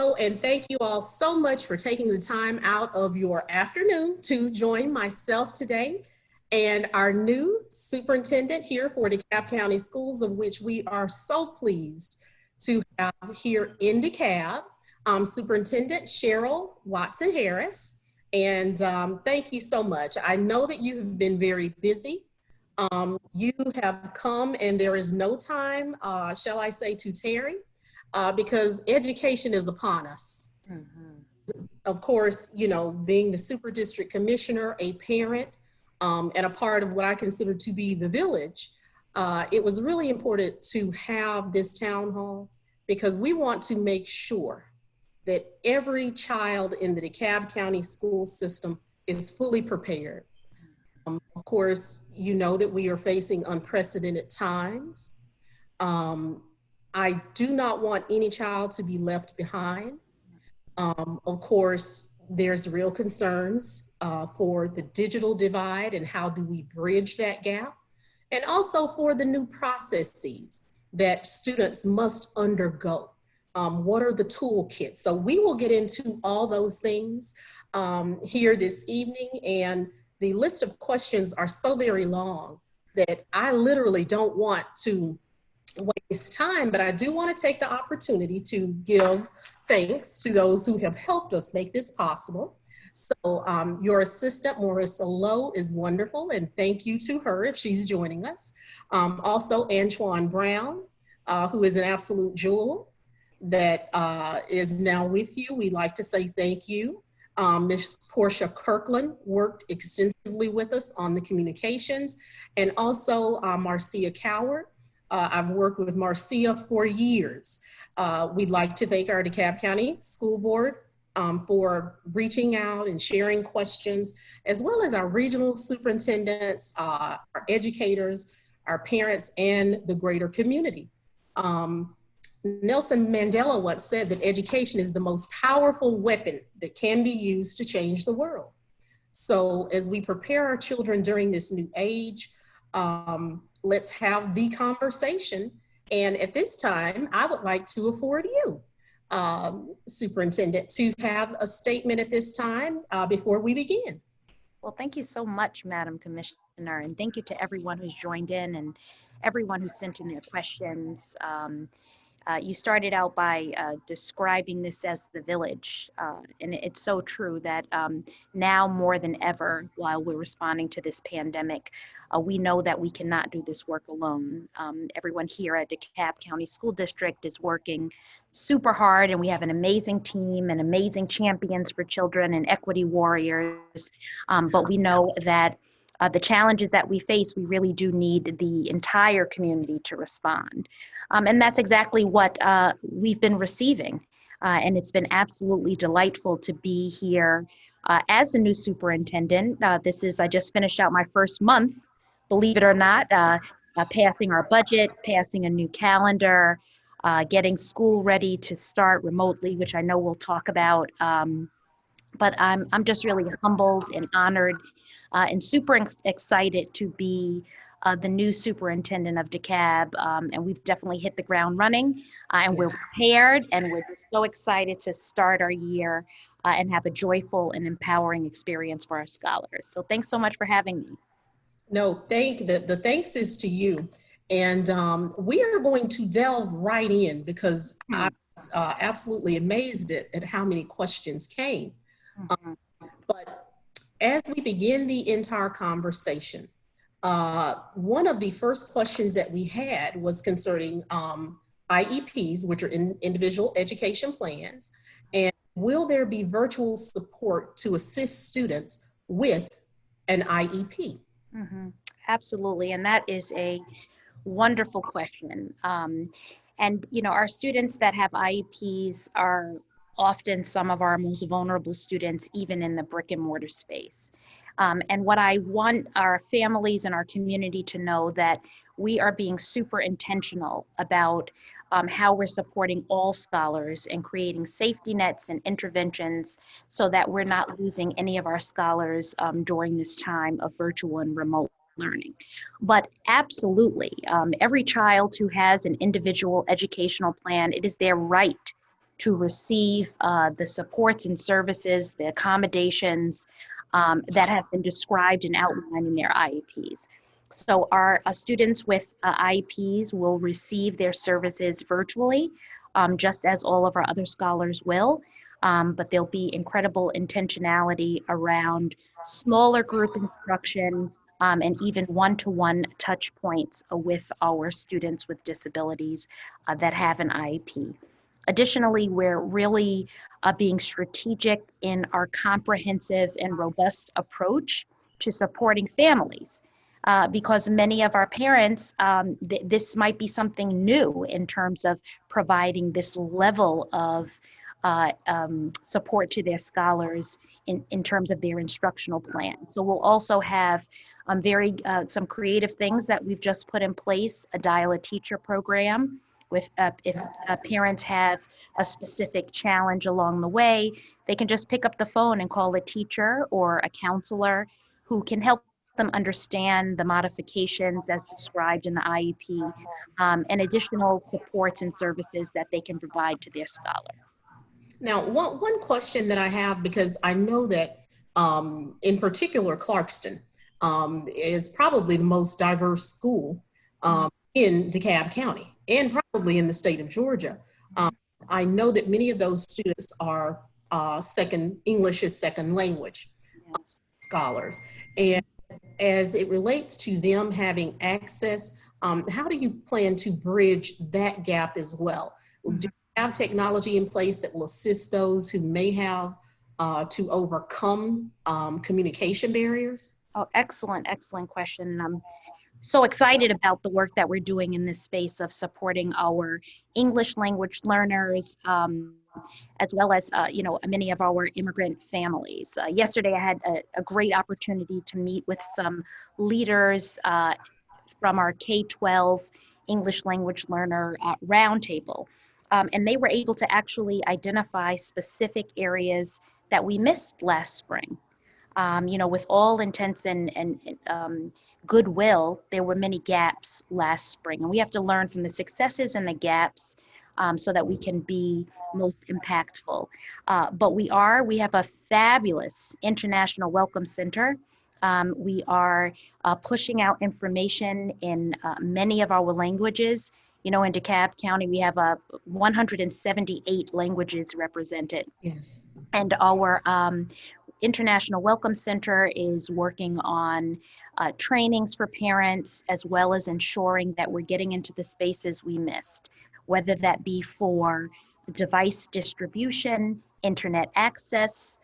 And thank you all so much for taking the time out of your afternoon to join myself today and our new superintendent here for DeKalb County Schools, of which we are so pleased to have here in DeKalb, Superintendent Cheryl Watson Harris. And thank you so much. I know that you have been very busy. You have come and there is no time, shall I say, to tarry. Because education is upon us. Mm-hmm. Of course, you know, being the super district commissioner, a parent, and a part of what I consider to be the village, it was really important to have this town hall because we want to make sure that every child in the DeKalb County school system is fully prepared. Of course, you know that we are facing unprecedented times. I do not want any child to be left behind. Of course, there's real concerns for the digital divide and how do we bridge that gap, and also for the new processes that students must undergo. What are the toolkits? So we will get into all those things here this evening, and the list of questions are so very long that I literally don't want to waste time, but I do want to take the opportunity to give thanks to those who have helped us make this possible. So your assistant, Marissa Lowe, is wonderful, and thank you to her if she's joining us. Also, Antoine Brown, who is an absolute jewel that is now with you. We'd like to say thank you. Ms. Portia Kirkland worked extensively with us on the communications, and also Marcia Coward. I've worked with Marcia for years. We'd like to thank our DeKalb County School Board for reaching out and sharing questions, as well as our regional superintendents, our educators, our parents, and the greater community. Nelson Mandela once said that education is the most powerful weapon that can be used to change the world. So as we prepare our children during this new age, let's have the conversation. And at this time, I would like to afford you, Superintendent, to have a statement at this time before we begin. Well, thank you so much, Madam Commissioner, and thank you to everyone who's joined in and everyone who sent in their questions. You started out by describing this as the village, and it's so true that now more than ever, while we're responding to this pandemic, we know that we cannot do this work alone. Everyone here at DeKalb County School District is working super hard, and we have an amazing team and amazing champions for children and equity warriors, but we know that the challenges that we face, we really do need the entire community to respond. And that's exactly what we've been receiving. And it's been absolutely delightful to be here as a new superintendent. I just finished out my first month, believe it or not, passing our budget, passing a new calendar, getting school ready to start remotely, which I know we'll talk about. But I'm just really humbled and honored and super excited to be the new superintendent of DeKalb, and we've definitely hit the ground running, and we're prepared, and we're just so excited to start our year and have a joyful and empowering experience for our scholars. So thanks so much for having me. No, the thanks is to you, and we are going to delve right in because I was absolutely amazed at how many questions came. But as we begin the entire conversation, one of the first questions that we had was concerning IEPs, which are individual education plans, and will there be virtual support to assist students with an IEP? Mm-hmm. Absolutely, and that is a wonderful question. And you know, our students that have IEPs are often some of our most vulnerable students, even in the brick and mortar space. And what I want our families and our community to know that we are being super intentional about how we're supporting all scholars and creating safety nets and interventions so that we're not losing any of our scholars during this time of virtual and remote learning. But absolutely, every child who has an individual educational plan, it is their right to receive the supports and services, the accommodations that have been described and outlined in their IEPs. So our students with IEPs will receive their services virtually, just as all of our other scholars will. But there'll be incredible intentionality around smaller group instruction and even one-to-one touch points with our students with disabilities that have an IEP. Additionally, we're really being strategic in our comprehensive and robust approach to supporting families. Because many of our parents, this might be something new in terms of providing this level of support to their scholars in terms of their instructional plan. So we'll also have some creative things that we've just put in place, a Dial a Teacher program with if parents have a specific challenge along the way, they can just pick up the phone and call a teacher or a counselor who can help them understand the modifications as described in the IEP and additional supports and services that they can provide to their scholar. Now, one question that I have, because I know that in particular, Clarkston is probably the most diverse school in DeKalb County and probably in the state of Georgia. I know that many of those students are English as second language scholars. And as it relates to them having access, how do you plan to bridge that gap as well? Do you have technology in place that will assist those who may have to overcome communication barriers? Oh, excellent question. I'm so excited about the work that we're doing in this space of supporting our English language learners, as well as many of our immigrant families. Yesterday, I had a great opportunity to meet with some leaders from our K-12 English language learner roundtable. And they were able to actually identify specific areas that we missed last spring. With all intents and goodwill, there were many gaps last spring. And we have to learn from the successes and the gaps so that we can be most impactful. But we have a fabulous International Welcome Center. We are pushing out information in many of our languages. In DeKalb County, we have 178 languages represented. Yes. And our International Welcome Center is working on trainings for parents, as well as ensuring that we're getting into the spaces we missed, whether that be for device distribution, internet access,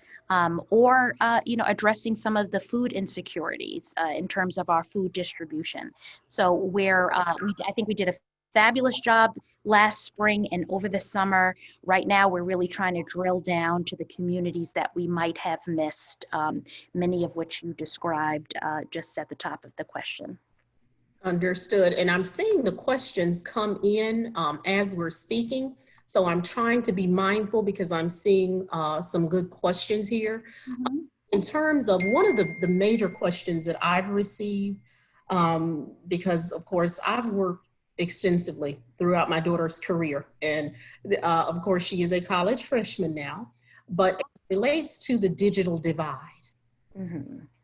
or addressing some of the food insecurities in terms of our food distribution. So I think we did a fabulous job last spring and over the summer. Right now, we're really trying to drill down to the communities that we might have missed, many of which you described just at the top of the question. Understood. And I'm seeing the questions come in as we're speaking. So I'm trying to be mindful because I'm seeing some good questions here. Mm-hmm. In terms of one of the major questions that I've received, because of course I've worked extensively throughout my daughter's career. And of course she is a college freshman now, but as it relates to the digital divide,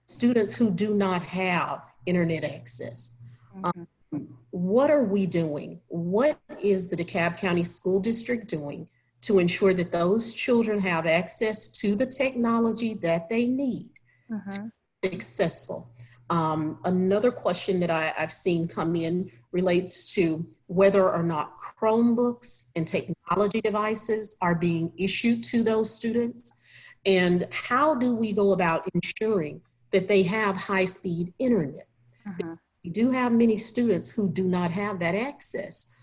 students who do not have internet access, what are we doing? What is the DeKalb County School District doing to ensure that those children have access to the technology that they need to be successful? Another question that I've seen come in relates to whether or not Chromebooks and technology devices are being issued to those students, and how do we go about ensuring that they have high-speed internet? We do have many students who do not have that access.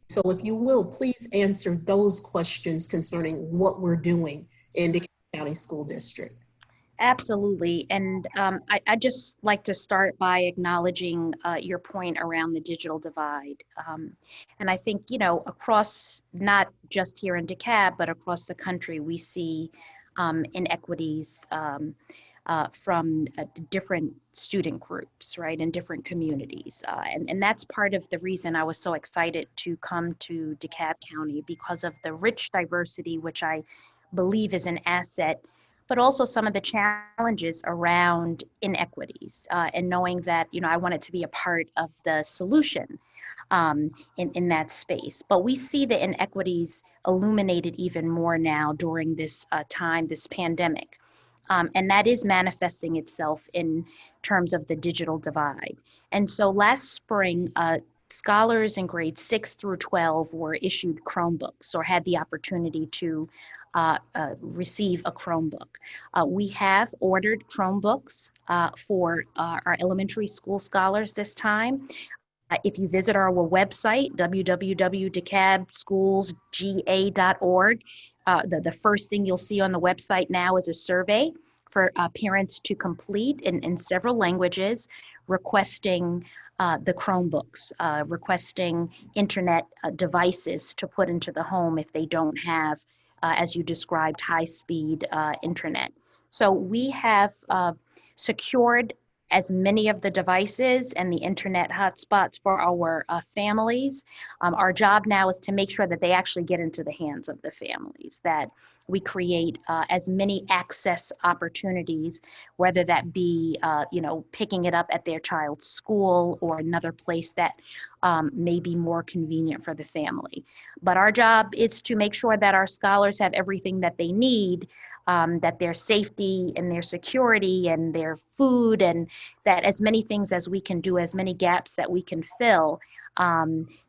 So if you will, please answer those questions concerning what we're doing in DeKalb County School District. Absolutely. And I just like to start by acknowledging your point around the digital divide. And I think, across, not just here in DeKalb, but across the country, we see inequities from different student groups, right, in different communities. And that's part of the reason I was so excited to come to DeKalb County, because of the rich diversity, which I believe is an asset, but also some of the challenges around inequities, and knowing that, I wanted to be a part of the solution in that space. But we see the inequities illuminated even more now during this time, this pandemic. And that is manifesting itself in terms of the digital divide. And so last spring, scholars in grades 6 through 12 were issued Chromebooks, or had the opportunity to receive a Chromebook. We have ordered Chromebooks for our elementary school scholars this time. If you visit our website, www.dekalbschoolsga.org, the first thing you'll see on the website now is a survey for parents to complete in several languages, requesting the Chromebooks, requesting internet devices to put into the home if they don't have, as you described, high-speed internet. So we have secured as many of the devices and the internet hotspots for our families. Our job now is to make sure that they actually get into the hands of the families, that we create as many access opportunities, whether that be, picking it up at their child's school or another place that may be more convenient for the family. But our job is to make sure that our scholars have everything that they need, that their safety and their security and their food, and that as many things as we can do, as many gaps that we can fill,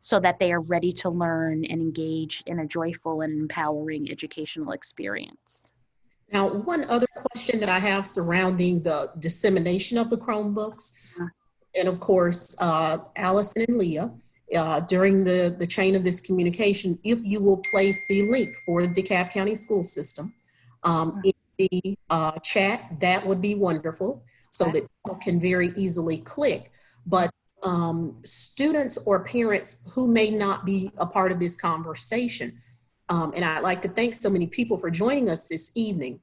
so that they are ready to learn and engage in a joyful and empowering educational experience. Now, one other question that I have surrounding the dissemination of the Chromebooks, and of course, Allison and Leah, during the chain of this communication, if you will place the link for the DeKalb County School System in the chat, that would be wonderful, so that people can very easily click. But students or parents who may not be a part of this conversation, and I'd like to thank so many people for joining us this evening.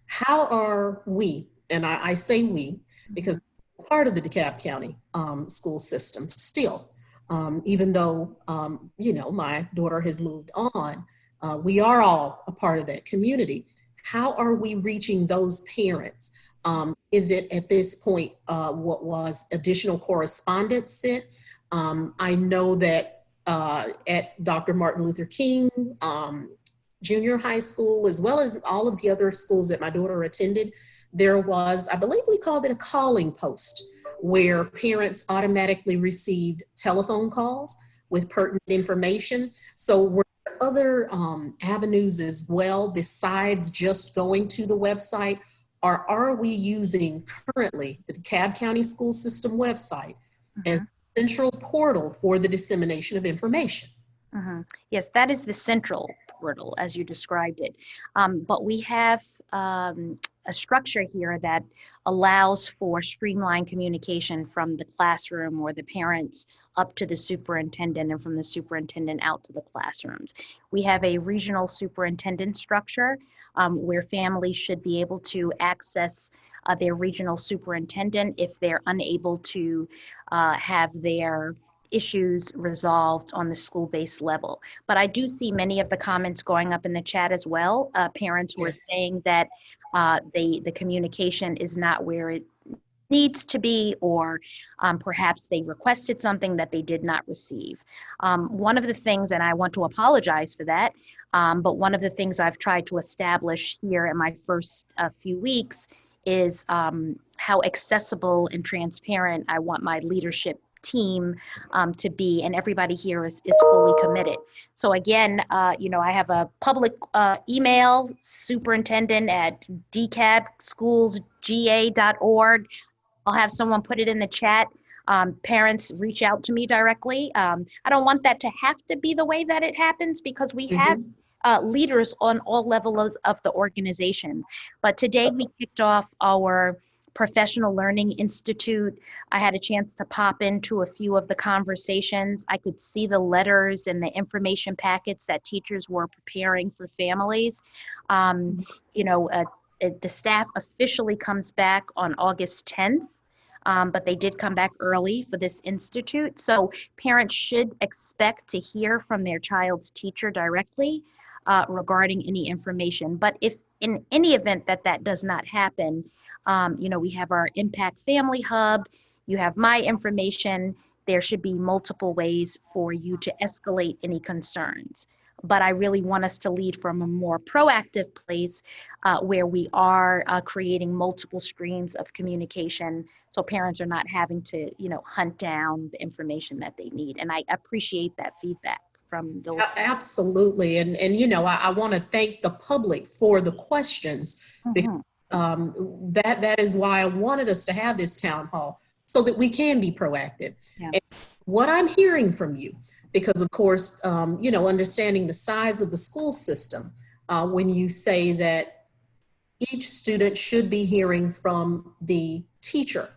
How are we, and I say we, because we're part of the DeKalb County school system still, even though, my daughter has moved on, we are all a part of that community. How are we reaching those parents? Is it at this point what was additional correspondence sent? I know that at Dr. Martin Luther King Junior High School, as well as all of the other schools that my daughter attended, there was, I believe we called it a calling post, where parents automatically received telephone calls with pertinent information. So were there other avenues as well besides just going to the website? Or are we using currently the DeKalb County School System website as a central portal for the dissemination of information? Yes, that is the central portal, as you described it. But we have a structure here that allows for streamlined communication from the classroom or the parents up to the superintendent, and from the superintendent out to the classrooms. We have a regional superintendent structure where families should be able to access their regional superintendent if they're unable to have their issues resolved on the school-based level. But I do see many of the comments going up in the chat as well. Parents were saying that the communication is not where it needs to be, or perhaps they requested something that they did not receive. One of the things, and I want to apologize for that, but one of the things I've tried to establish here in my first few weeks is how accessible and transparent I want my leadership team to be, and everybody here is fully committed. So again, I have a public email, superintendent@dekalbschoolsga.org. I'll have someone put it in the chat. Parents reach out to me directly. I don't want that to have to be the way that it happens, because we have leaders on all levels of the organization. But today we kicked off our Professional Learning Institute. I had a chance to pop into a few of the conversations. I could see the letters and the information packets that teachers were preparing for families. The staff officially comes back on August 10th, but they did come back early for this institute. So parents should expect to hear from their child's teacher directly regarding any information. But if in any event that does not happen, we have our Impact Family Hub, you have my information. There should be multiple ways for you to escalate any concerns. But I really want us to lead from a more proactive place where we are creating multiple streams of communication so parents are not having to, hunt down the information that they need. And I appreciate that feedback from those. Absolutely. And I want to thank the public for the questions, because that is why I wanted us to have this town hall, so that we can be proactive. Yes. And what I'm hearing from you, because of course, understanding the size of the school system, when you say that each student should be hearing from the teacher,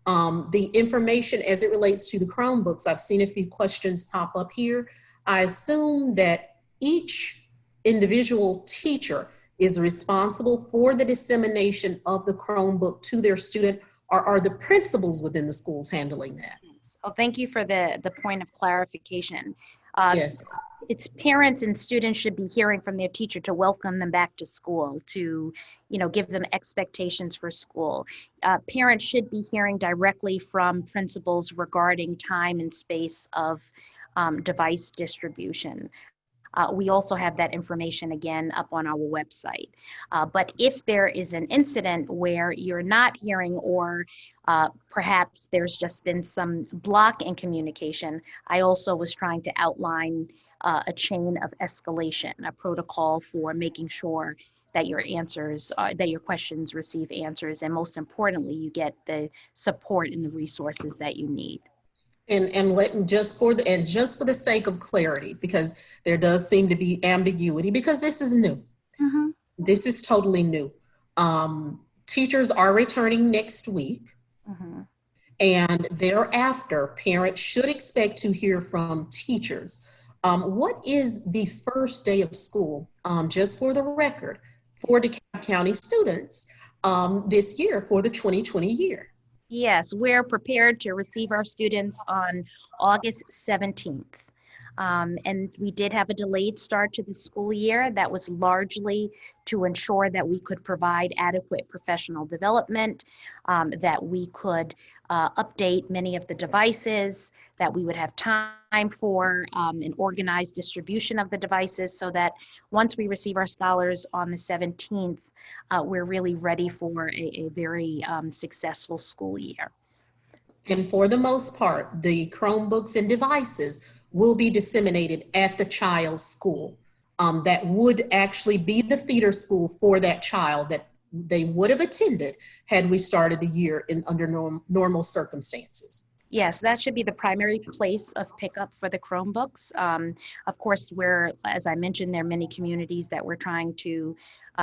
the information as it relates to the Chromebooks, I've seen a few questions pop up here. I assume that each individual teacher is responsible for the dissemination of the Chromebook to their student, or are the principals within the schools handling that? Oh, thank you for the point of clarification. Yes. It's parents and students should be hearing from their teacher to welcome them back to school, to, give them expectations for school. Parents should be hearing directly from principals regarding time and space of device distribution. We also have that information again up on our website. But if there is an incident where you're not hearing, or perhaps there's just been some block in communication, I also was trying to outline a chain of escalation, a protocol for making sure that your that your questions receive answers, and most importantly, you get the support and the resources that you need. And just for the sake of clarity, because there does seem to be ambiguity, because this is new. Mm-hmm. This is totally new. Teachers are returning next week. Mm-hmm. And thereafter, parents should expect to hear from teachers. What is the first day of school, just for the record, for DeKalb County students this year, for the 2020 year? Yes, we're prepared to receive our students on August 17th. And we did have a delayed start to the school year. That was largely to ensure that we could provide adequate professional development, that we could update many of the devices, that we would have time for an organized distribution of the devices, so that once we receive our scholars on the 17th, we're really ready for a very successful school year. And for the most part, the Chromebooks and devices will be disseminated at the child's school. That would actually be the feeder school for that child that they would have attended had we started the year under normal circumstances. Yes, that should be the primary place of pickup for the Chromebooks. Of course, as I mentioned, there are many communities that we're trying to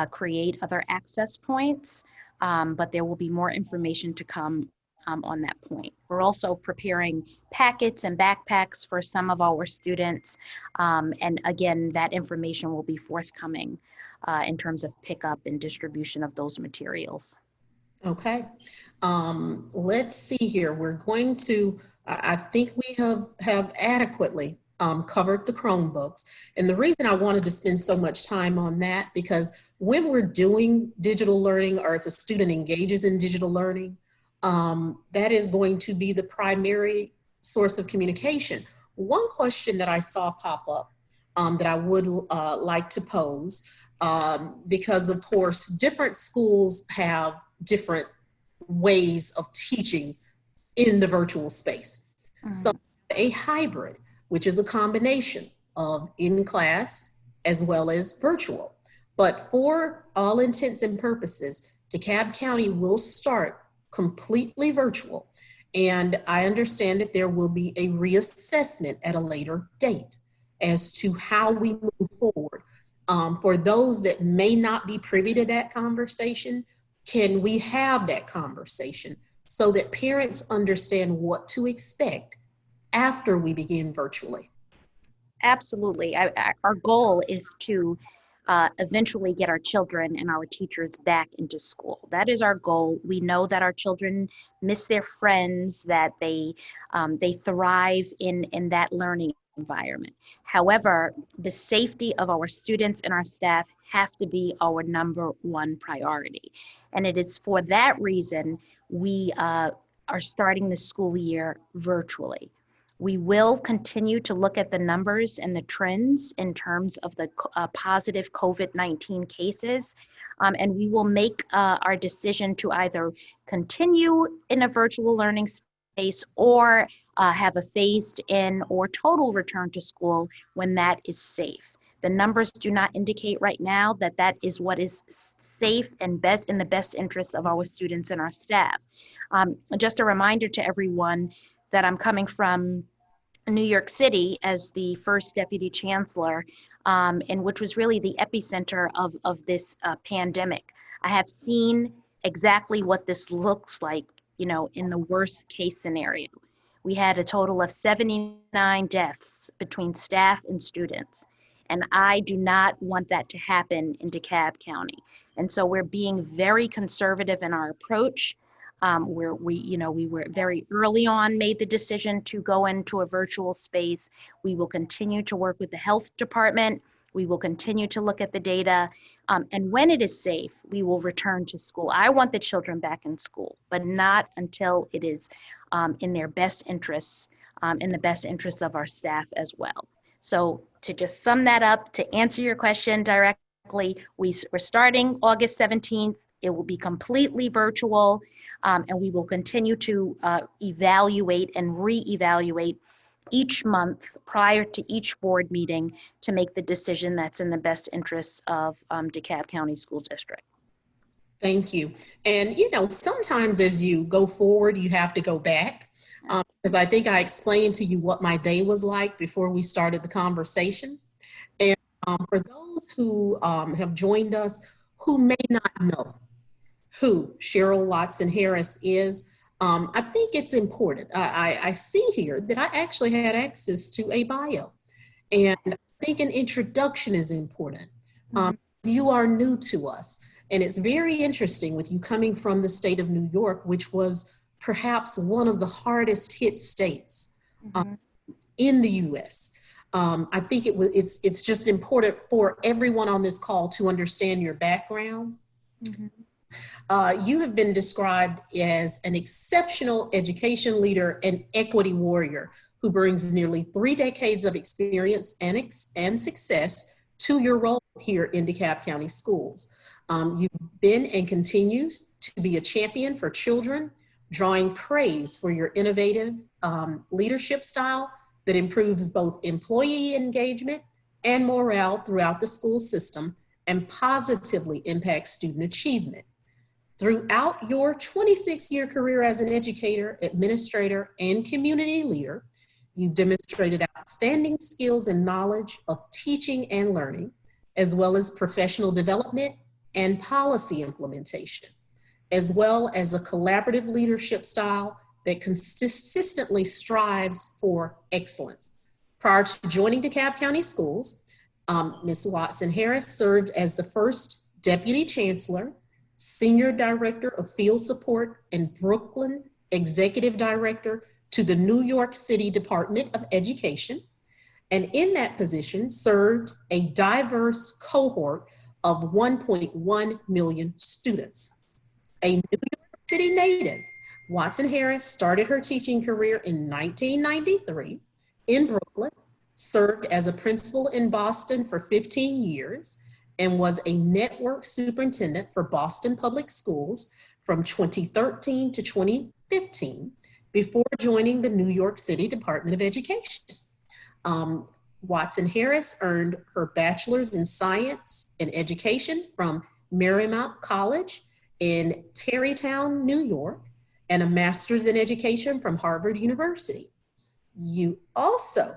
create other access points, but there will be more information to come on that point. We're also preparing packets and backpacks for some of our students. And again, that information will be forthcoming in terms of pickup and distribution of those materials. Okay. Let's see here. We're going to, I think we have adequately covered the Chromebooks. And the reason I wanted to spend so much time on that, because when we're doing digital learning, or if a student engages in digital learning, that is going to be the primary source of communication. One question that I saw pop up that I would like to pose, because of course, different schools have different ways of teaching in the virtual space. Mm-hmm. So a hybrid, which is a combination of in-class as well as virtual. But for all intents and purposes, DeKalb County will start completely virtual. And I understand that there will be a reassessment at a later date as to how we move forward. For those that may not be privy to that conversation, can we have that conversation so that parents understand what to expect after we begin virtually? Absolutely. Our goal is to eventually get our children and our teachers back into school. That is our goal. We know that our children miss their friends, that they thrive in that learning environment. However, the safety of our students and our staff have to be our number one priority. And it is for that reason we are starting the school year virtually. We will continue to look at the numbers and the trends in terms of the positive COVID-19 cases, and we will make our decision to either continue in a virtual learning space or have a phased in or total return to school when that is safe. The numbers do not indicate right now that that is what is safe and best in the best interests of our students and our staff. Just a reminder to everyone that I'm coming from New York City as the first deputy chancellor, and which was really the epicenter of this pandemic. I have seen exactly what this looks like, you know, in the worst case scenario. We had a total of 79 deaths between staff and students. And I do not want that to happen in DeKalb County. And so we're being very conservative in our approach. Where we were very early on made the decision to go into a virtual space. We will continue to work with the health department. We will continue to look at the data. And when it is safe, we will return to school. I want the children back in school, but not until it is in their best interests, in the best interests of our staff as well. So to just sum that up, to answer your question directly, we're starting August 17th. It will be completely virtual. And we will continue to evaluate and reevaluate each month prior to each board meeting to make the decision that's in the best interests of DeKalb County School District. Thank you. And, you know, sometimes as you go forward, you have to go back. Because I think I explained to you what my day was like before we started the conversation. And for those who have joined us who may not know who Cheryl Watson Harris is, I think it's important. I see here that I actually had access to a bio, and I think an introduction is important. You are new to us, and it's very interesting with you coming from the state of New York, which was perhaps one of the hardest hit states in the U.S. I think it's just important for everyone on this call to understand your background. You have been described as an exceptional education leader and equity warrior who brings nearly 3 decades of experience and success to your role here in DeKalb County Schools. You've been and continues to be a champion for children, drawing praise for your innovative leadership style that improves both employee engagement and morale throughout the school system and positively impacts student achievement. Throughout your 26-year career as an educator, administrator, and community leader, you've demonstrated outstanding skills and knowledge of teaching and learning, as well as professional development and policy implementation, as well as a collaborative leadership style that consistently strives for excellence. Prior to joining DeKalb County Schools, Ms. Watson Harris served as the first Deputy Chancellor, Senior Director of Field Support, and Brooklyn Executive Director to the New York City Department of Education. And in that position served a diverse cohort of 1.1 million students. A New York City native, Watson Harris started her teaching career in 1993 in Brooklyn, served as a principal in Boston for 15 years, and was a network superintendent for Boston Public Schools from 2013 to 2015 before joining the New York City Department of Education. Watson Harris earned her bachelor's in science and education from Marymount College in Tarrytown, New York, and a master's in education from Harvard University. You also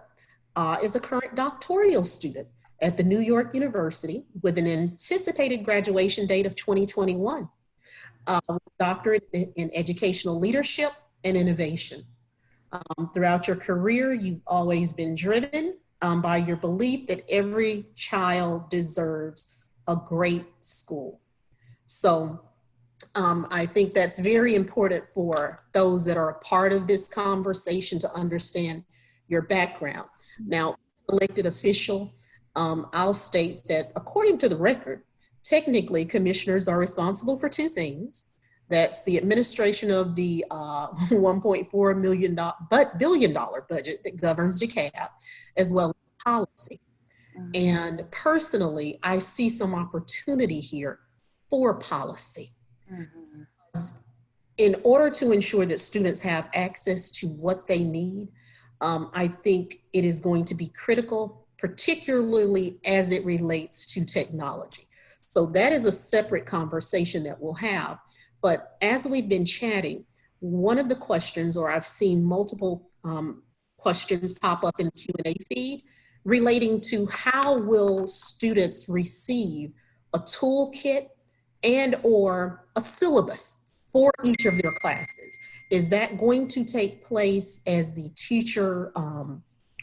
is a current doctoral student at the New York University with an anticipated graduation date of 2021, doctorate in educational leadership and innovation. Throughout your career, you've always been driven by your belief that every child deserves a great school. So I think that's very important for those that are a part of this conversation to understand your background. Now, elected official, I'll state that according to the record, technically commissioners are responsible for two things. That's the administration of the $1.4 billion budget that governs DeKalb, as well as policy. And personally, I see some opportunity here for policy. In order to ensure that students have access to what they need, I think it is going to be critical, particularly as it relates to technology. So that is a separate conversation that we'll have. But as we've been chatting, one of the questions, or I've seen multiple questions pop up in the Q&A feed relating to how will students receive a toolkit and or a syllabus for each of their classes. Is that going to take place as the teacher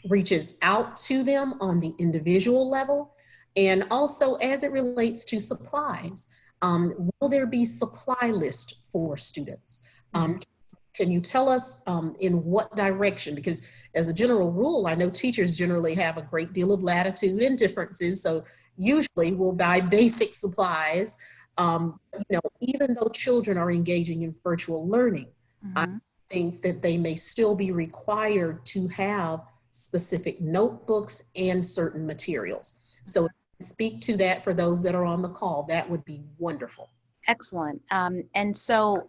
reaches out to them on the individual level? And also as it relates to supplies, will there be supply list for students? Can you tell us in what direction? Because as a general rule, I know teachers generally have a great deal of latitude and differences. So usually we'll buy basic supplies. Even though children are engaging in virtual learning, I think that they may still be required to have specific notebooks and certain materials. So speak to that for those that are on the call. That would be wonderful. Excellent. And so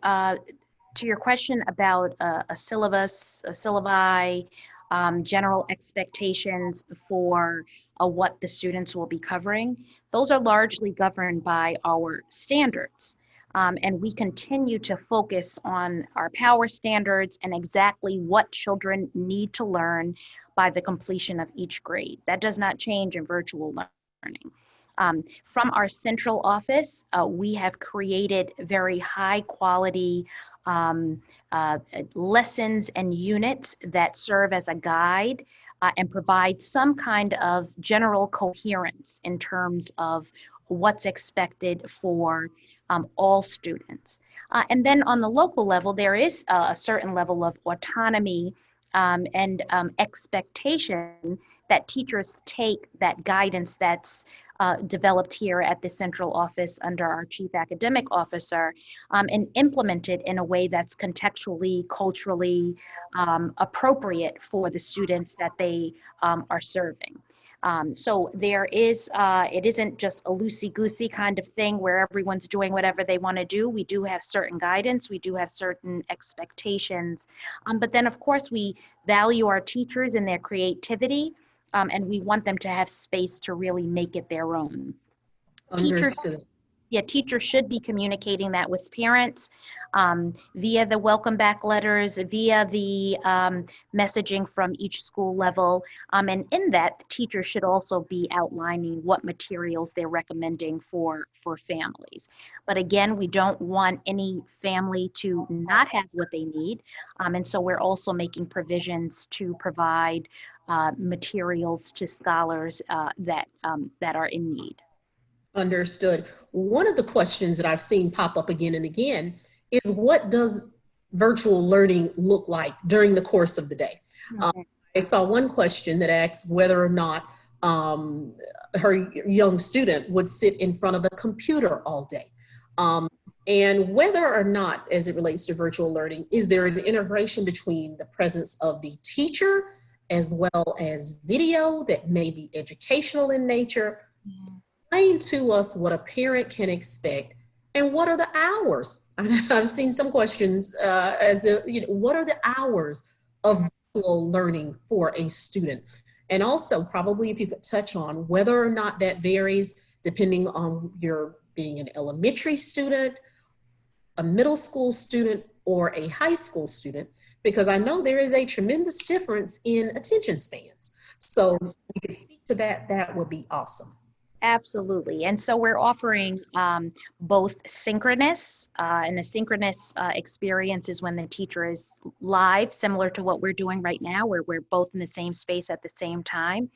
to your question about a syllabus, a syllabi, general expectations for what the students will be covering, those are largely governed by our standards. And we continue to focus on our power standards and exactly what children need to learn by the completion of each grade. That does not change in virtual learning. From our central office, we have created very high quality lessons and units that serve as a guide and provide some kind of general coherence in terms of what's expected for all students. And then on the local level, there is a certain level of autonomy and expectation that teachers take that guidance that's developed here at the central office under our chief academic officer and implemented in a way that's contextually, culturally appropriate for the students that they are serving. So there is, it isn't just a loosey-goosey kind of thing where everyone's doing whatever they want to do. We do have certain guidance, we do have certain expectations, but then of course we value our teachers and their creativity, and we want them to have space to really make it their own. Understood. Teachers should be communicating that with parents via the welcome back letters, via the messaging from each school level. And in that, the teachers should also be outlining what materials they're recommending for families. But again, we don't want any family to not have what they need. And so we're also making provisions to provide materials to scholars that are in need. Understood. One of the questions that I've seen pop up again and again is, what does virtual learning look like during the course of the day? I saw one question that asked whether or not her young student would sit in front of a computer all day. And whether or not, as it relates to virtual learning, is there an integration between the presence of the teacher as well as video that may be educational in nature? Explain to us what a parent can expect and what are the hours. I've seen some questions what are the hours of virtual learning for a student? And also probably if you could touch on whether or not that varies depending on your being an elementary student, a middle school student, or a high school student, because I know there is a tremendous difference in attention spans. So if you could speak to that, that would be awesome. Absolutely. And so we're offering both synchronous and asynchronous experiences when the teacher is live, similar to what we're doing right now, where we're both in the same space at the same time,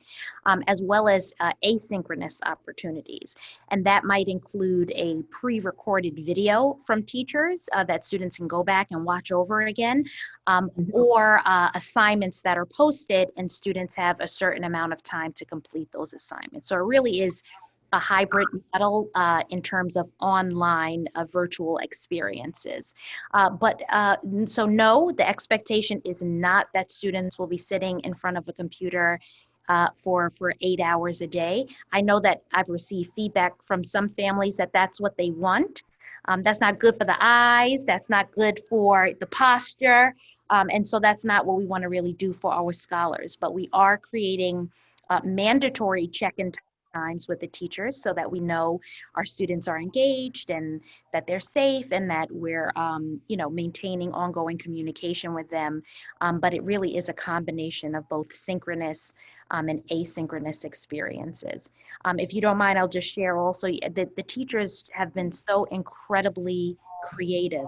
as well as asynchronous opportunities. And that might include a pre-recorded video from teachers that students can go back and watch over again, or assignments that are posted and students have a certain amount of time to complete those assignments. So it really is a hybrid model in terms of online virtual experiences. So no, the expectation is not that students will be sitting in front of a computer for 8 hours a day. I know that I've received feedback from some families that that's what they want. That's not good for the eyes. That's not good for the posture. And so that's not what we want to really do for our scholars. But we are creating mandatory check-in times with the teachers so that we know our students are engaged and that they're safe and that we're maintaining ongoing communication with them. But it really is a combination of both synchronous and asynchronous experiences. If you don't mind, I'll just share also that the teachers have been so incredibly creative.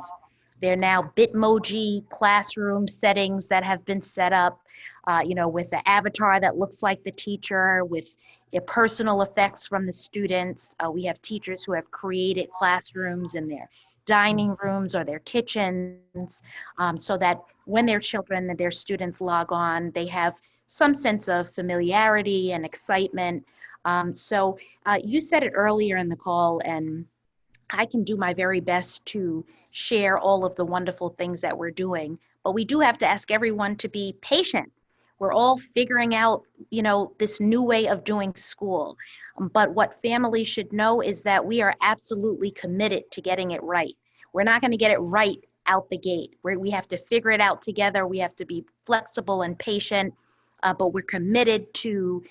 There are now Bitmoji classroom settings that have been set up, with the avatar that looks like the teacher, with personal effects from the students. We have teachers who have created classrooms in their dining rooms or their kitchens, so that when their children and their students log on, they have some sense of familiarity and excitement. So you said it earlier in the call, and I can do my very best to share all of the wonderful things that we're doing, but we do have to ask everyone to be patient. We're all figuring out, this new way of doing school. But what families should know is that we are absolutely committed to getting it right. We're not going to get it right out the gate. We have to figure it out together. We have to be flexible and patient, but we're committed to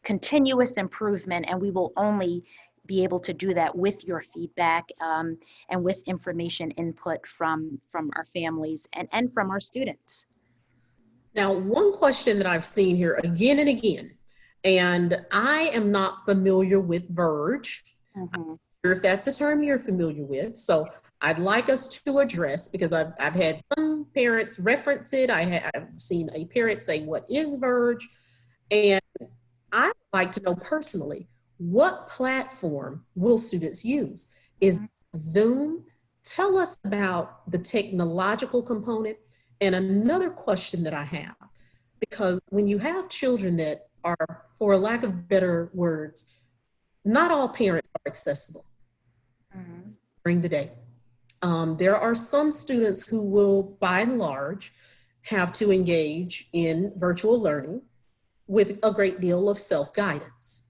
continuous improvement, and we will only be able to do that with your feedback and with information input from our families and from our students. Now, one question that I've seen here again and again, and I am not familiar with Verge. I'm not sure if that's a term you're familiar with. So I'd like us to address, because I've had some parents reference it. I've seen a parent say, what is Verge? And I'd like to know personally, what platform will students use? Is Zoom? Tell us about the technological component. And another question that I have, because when you have children that are, for lack of better words, not all parents are accessible during the day. There are some students who will, by and large, have to engage in virtual learning with a great deal of self-guidance.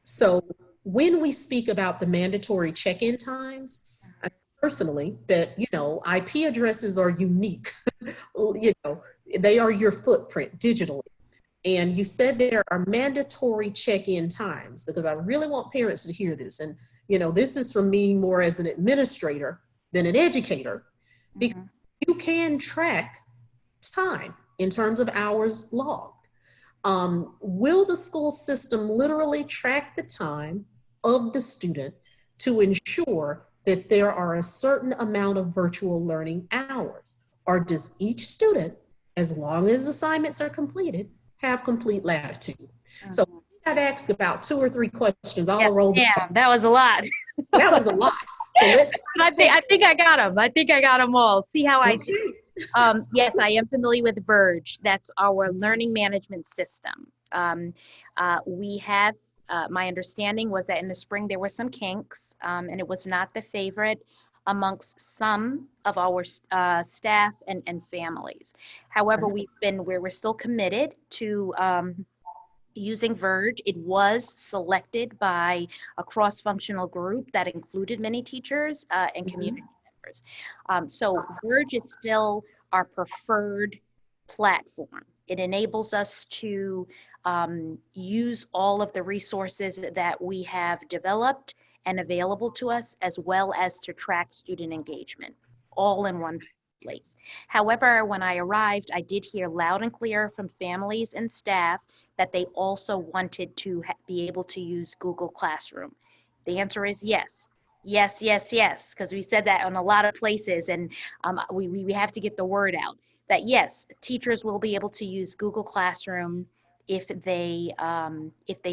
So when we speak about the mandatory check-in times, I personally that, IP addresses are unique. They are your footprint digitally. And you said there are mandatory check-in times, because I really want parents to hear this. And, this is from me more as an administrator than an educator, because you can track time in terms of hours logged. Will the school system literally track the time of the student to ensure that there are a certain amount of virtual learning hours? Or does each student, as long as assignments are completed, have complete latitude? So I've asked about 2 or 3 questions all rolled. Yeah, that was a lot. That was a lot. So I think I got them. I think I got them all. See how I do. Yes, I am familiar with Verge. That's our learning management system. We have, my understanding was that in the spring there were some kinks, and it was not the favorite amongst some of our staff and families. However, we're still committed to using Verge. It was selected by a cross-functional group that included many teachers and community members. So Verge is still our preferred platform. It enables us to use all of the resources that we have developed and available to us, as well as to track student engagement, all in one place. However, when I arrived, I did hear loud and clear from families and staff that they also wanted to be able to use Google Classroom. The answer is yes. Yes, yes, yes, because we said that in a lot of places, and we have to get the word out that yes, teachers will be able to use Google Classroom if they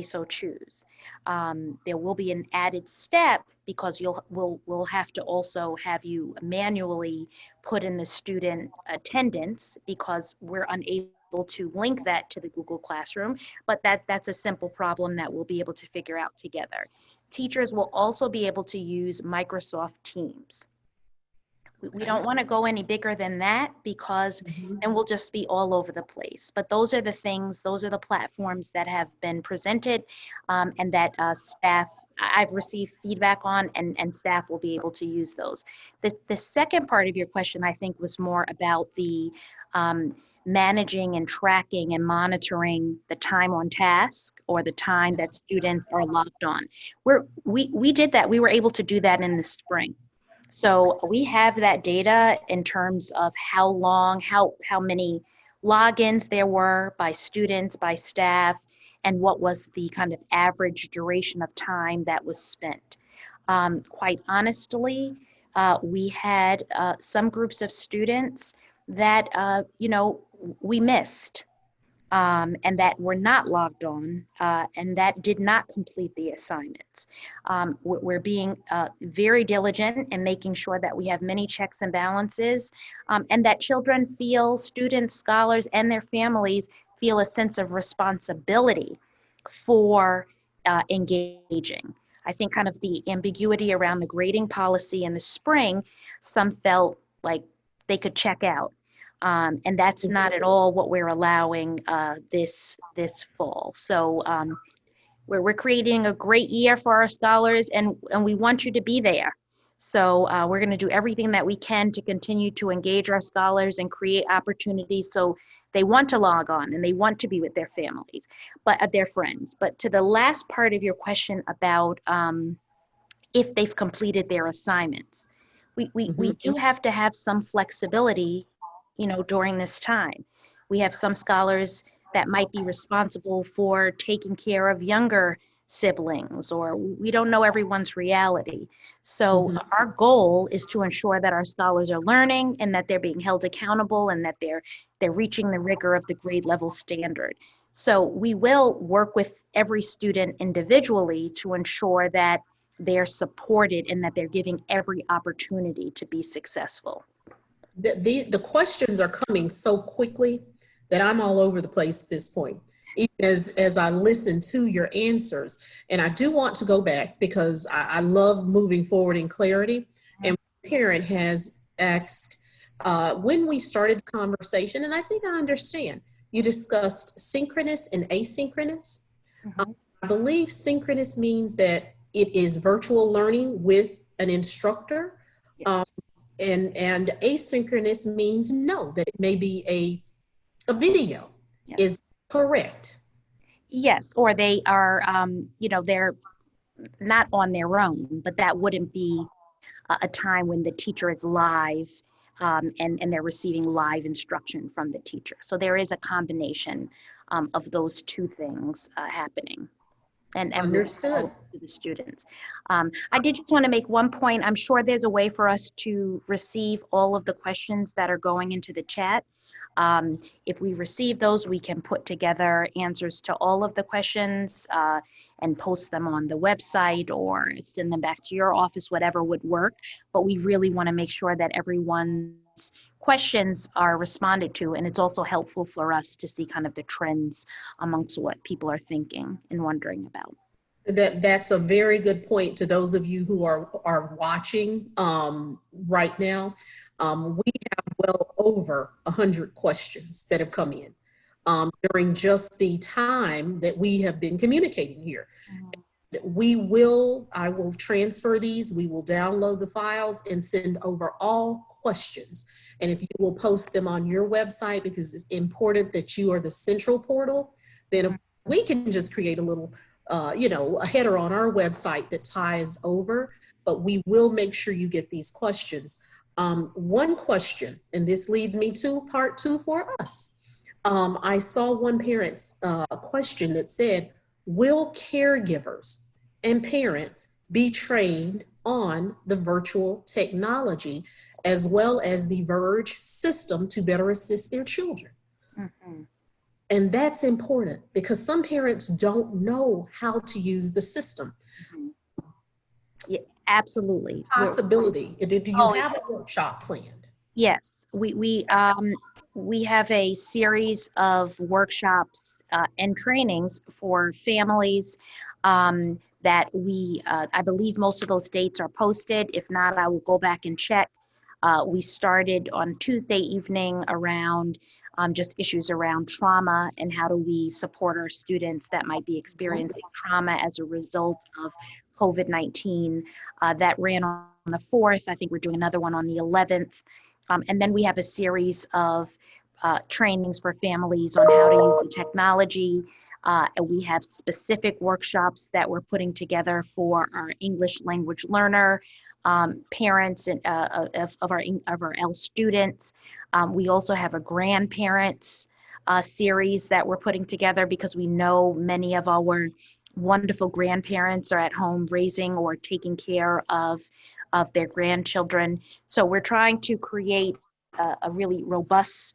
so choose. There will be an added step because we'll have to also have you manually put in the student attendance because we're unable to link that to the Google Classroom, but that's a simple problem that we'll be able to figure out together. Teachers will also be able to use Microsoft Teams. We don't want to go any bigger than that because then we'll just be all over the place. But those are the things, those are the platforms that have been presented and that staff, I've received feedback on, and staff will be able to use those. The second part of your question, I think, was more about the managing and tracking and monitoring the time on task or the time that students are logged on. We did that. We were able to do that in the spring. So we have that data in terms of how long, how many logins there were by students, by staff, and what was the kind of average duration of time that was spent. Quite honestly, we had some groups of students that, we missed. And that were not logged on and that did not complete the assignments. We're being very diligent in making sure that we have many checks and balances and that children feel, students, scholars, and their families feel a sense of responsibility for engaging. I think kind of the ambiguity around the grading policy in the spring, some felt like they could check out. And that's not at all what we're allowing this fall. So we're creating a great year for our scholars, and we want you to be there. So we're going to do everything that we can to continue to engage our scholars and create opportunities so they want to log on and they want to be with their families, but their friends. But to the last part of your question about if they've completed their assignments, we do have to have some flexibility during this time. We have some scholars that might be responsible for taking care of younger siblings, or we don't know everyone's reality. So our goal is to ensure that our scholars are learning and that they're being held accountable and that they're reaching the rigor of the grade level standard. So we will work with every student individually to ensure that they're supported and that they're giving every opportunity to be successful. The questions are coming so quickly that I'm all over the place at this point, even as I listen to your answers. And I do want to go back because I love moving forward in clarity. And one parent has asked, when we started the conversation, and I think I understand, you discussed synchronous and asynchronous. I believe synchronous means that it is virtual learning with an instructor. Yes. And asynchronous means no, that it may be a video. Yes. Is correct. Yes, or they are, they're not on their own, but that wouldn't be a time when the teacher is live and they're receiving live instruction from the teacher. So there is a combination of those two things happening. And understood to the students. I did just want to make one point. I'm sure there's a way for us to receive all of the questions that are going into the chat. If we receive those, we can put together answers to all of the questions and post them on the website or send them back to your office, whatever would work. But we really want to make sure that everyone's questions are responded to, and it's also helpful for us to see kind of the trends amongst what people are thinking and wondering about. That's a very good point to those of you who are watching right now. We have well over 100 questions that have come in during just the time that we have been communicating here. I will transfer these, we will download the files and send over all questions. And if you will post them on your website, because it's important that you are the central portal, then we can just create a little, a header on our website that ties over, but we will make sure you get these questions. One question, and this leads me to part two for us. I saw one parent's question that said, will caregivers and parents be trained on the virtual technology as well as the Verge system to better assist their children? Mm-hmm. And that's important because some parents don't know how to use the system. Mm-hmm. Yeah, absolutely. Possibility. Do you Oh, have a workshop planned? yes, we have a series of workshops and trainings for families that I believe most of those dates are posted. If not, I will go back and check. We started on Tuesday evening around just issues around trauma and how do we support our students that might be experiencing trauma as a result of COVID-19. That ran on the 4th. I think we're doing another one on the 11th. And then we have a series of trainings for families on how to use the technology. And we have specific workshops that we're putting together for our English language learner parents and of our L students. We also have a grandparents series that we're putting together because we know many of our wonderful grandparents are at home raising or taking care of their grandchildren. So we're trying to create a really robust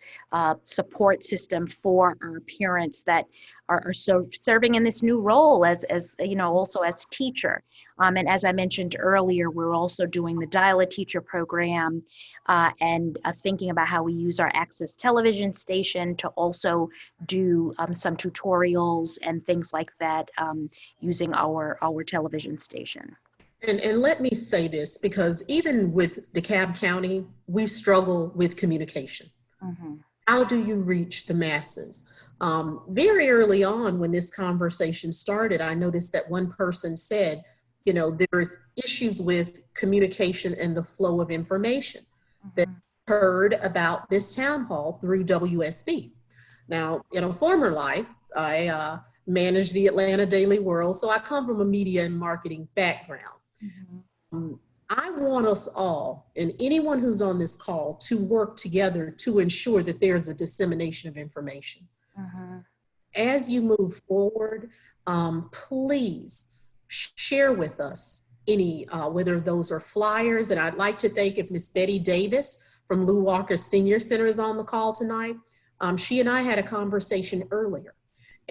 support system for our parents that are so serving in this new role as you know, also as teacher. And as I mentioned earlier, we're also doing the Dial a Teacher program and thinking about how we use our Access television station to also do some tutorials and things like that using our television station. And let me say this, because even with DeKalb County, we struggle with communication. Mm-hmm. How do you reach the masses? Very early on when this conversation started, I noticed that one person said, you know, there's issues with communication and the flow of information. Mm-hmm. That heard about this town hall through WSB. Now, in a former life, I managed the Atlanta Daily World, so I come from a media and marketing background. Mm-hmm. I want us all and anyone who's on this call to work together to ensure that there's a dissemination of information. Mm-hmm. As you move forward, please share with us any, whether those are flyers, and I'd like to thank if Miss Betty Davis from Lou Walker Senior Center is on the call tonight. She and I had a conversation earlier,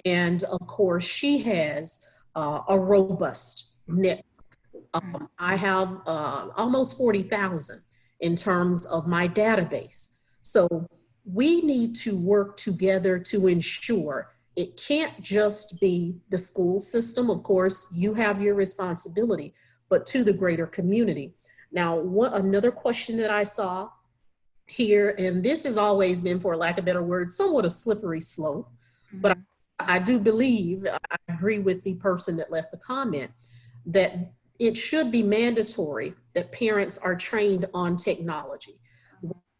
and of course she has a robust network. I have almost 40,000 in terms of my database. So we need to work together to ensure it can't just be the school system. Of course, you have your responsibility, but to the greater community. Now, another question that I saw here, and this has always been, for lack of a better word, somewhat a slippery slope, but I do believe, I agree with the person that left the comment, that it should be mandatory that parents are trained on technology.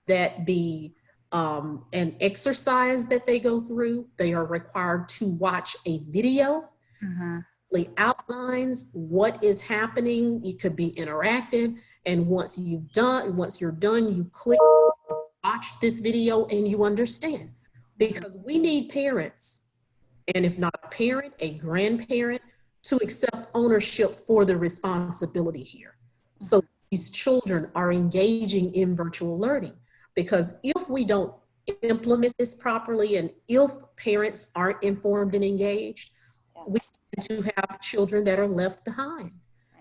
That be an exercise that they go through. They are required to watch a video. It outlines what is happening. It could be interactive. And once you're done, you click, watch this video, and you understand. Because we need parents, and if not a parent, a grandparent, to accept ownership for the responsibility here. So these children are engaging in virtual learning, because if we don't implement this properly and if parents aren't informed and engaged, we tend to have children that are left behind.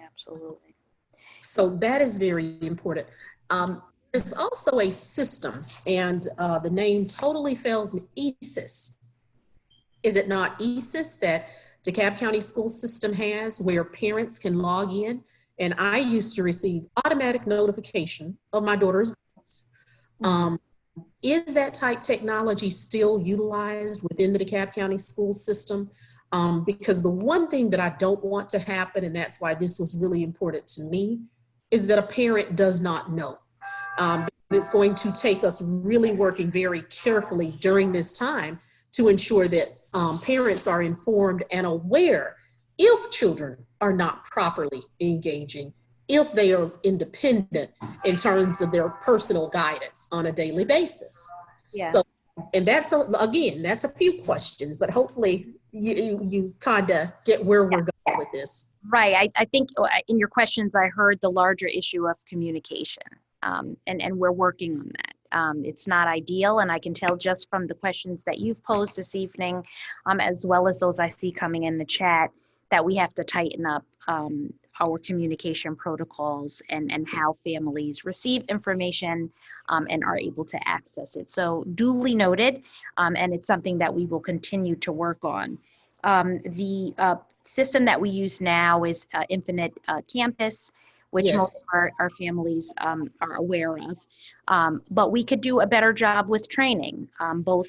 Absolutely. So that is very important. There's also a system, and the name totally fails me, ESIS. Is it not ESIS that DeKalb County School System has, where parents can log in? And I used to receive automatic notification of my daughter's grades. Is that type technology still utilized within the DeKalb County School System? Because the one thing that I don't want to happen, and that's why this was really important to me, is that a parent does not know. It's going to take us really working very carefully during this time to ensure that parents are informed and aware if children are not properly engaging if they are independent in terms of their personal guidance on a daily basis. Yeah. So, and that's again, that's a few questions, but hopefully you kind of get where we're going with this. Right. I think in your questions, I heard the larger issue of communication, and we're working on that. It's not ideal, and I can tell just from the questions that you've posed this evening, as well as those I see coming in the chat, that we have to tighten up our communication protocols and how families receive information and are able to access it. So duly noted, and it's something that we will continue to work on. The system that we use now is Infinite Campus, which most Yes. of our families are aware of. But we could do a better job with training, both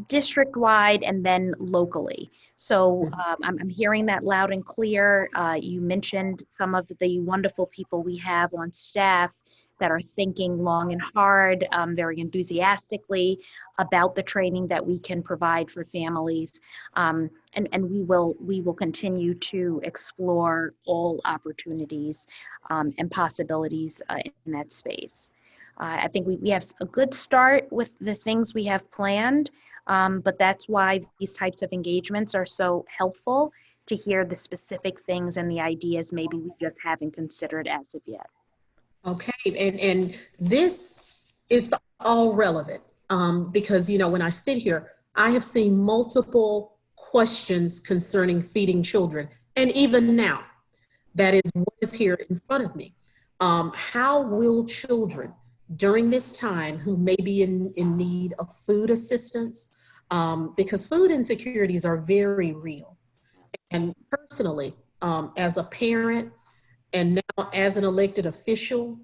district-wide and then locally. So I'm hearing that loud and clear. You mentioned some of the wonderful people we have on staff that are thinking long and hard, very enthusiastically about the training that we can provide for families. And we will continue to explore all opportunities and possibilities in that space. I think we have a good start with the things we have planned, but that's why these types of engagements are so helpful, to hear the specific things and the ideas maybe we just haven't considered as of yet. Okay, and this, it's all relevant because, you know, when I sit here, I have seen multiple questions concerning feeding children, and even now, that is what is here in front of me. How will children during this time who may be in need of food assistance, because food insecurities are very real. And personally, as a parent and now as an elected official,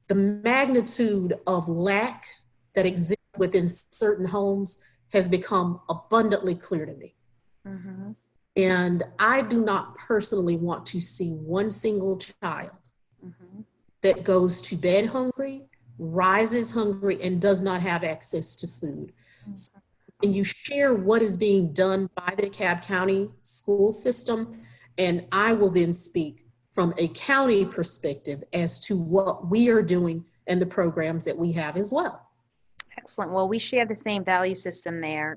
the magnitude of lack that exists within certain homes has become abundantly clear to me. Mm-hmm. And I do not personally want to see one single child Mm-hmm. that goes to bed hungry, rises hungry, and does not have access to food. So, and you share what is being done by the DeKalb County school system, and I will then speak from a county perspective as to what we are doing and the programs that we have as well. Excellent. Well, we share the same value system there,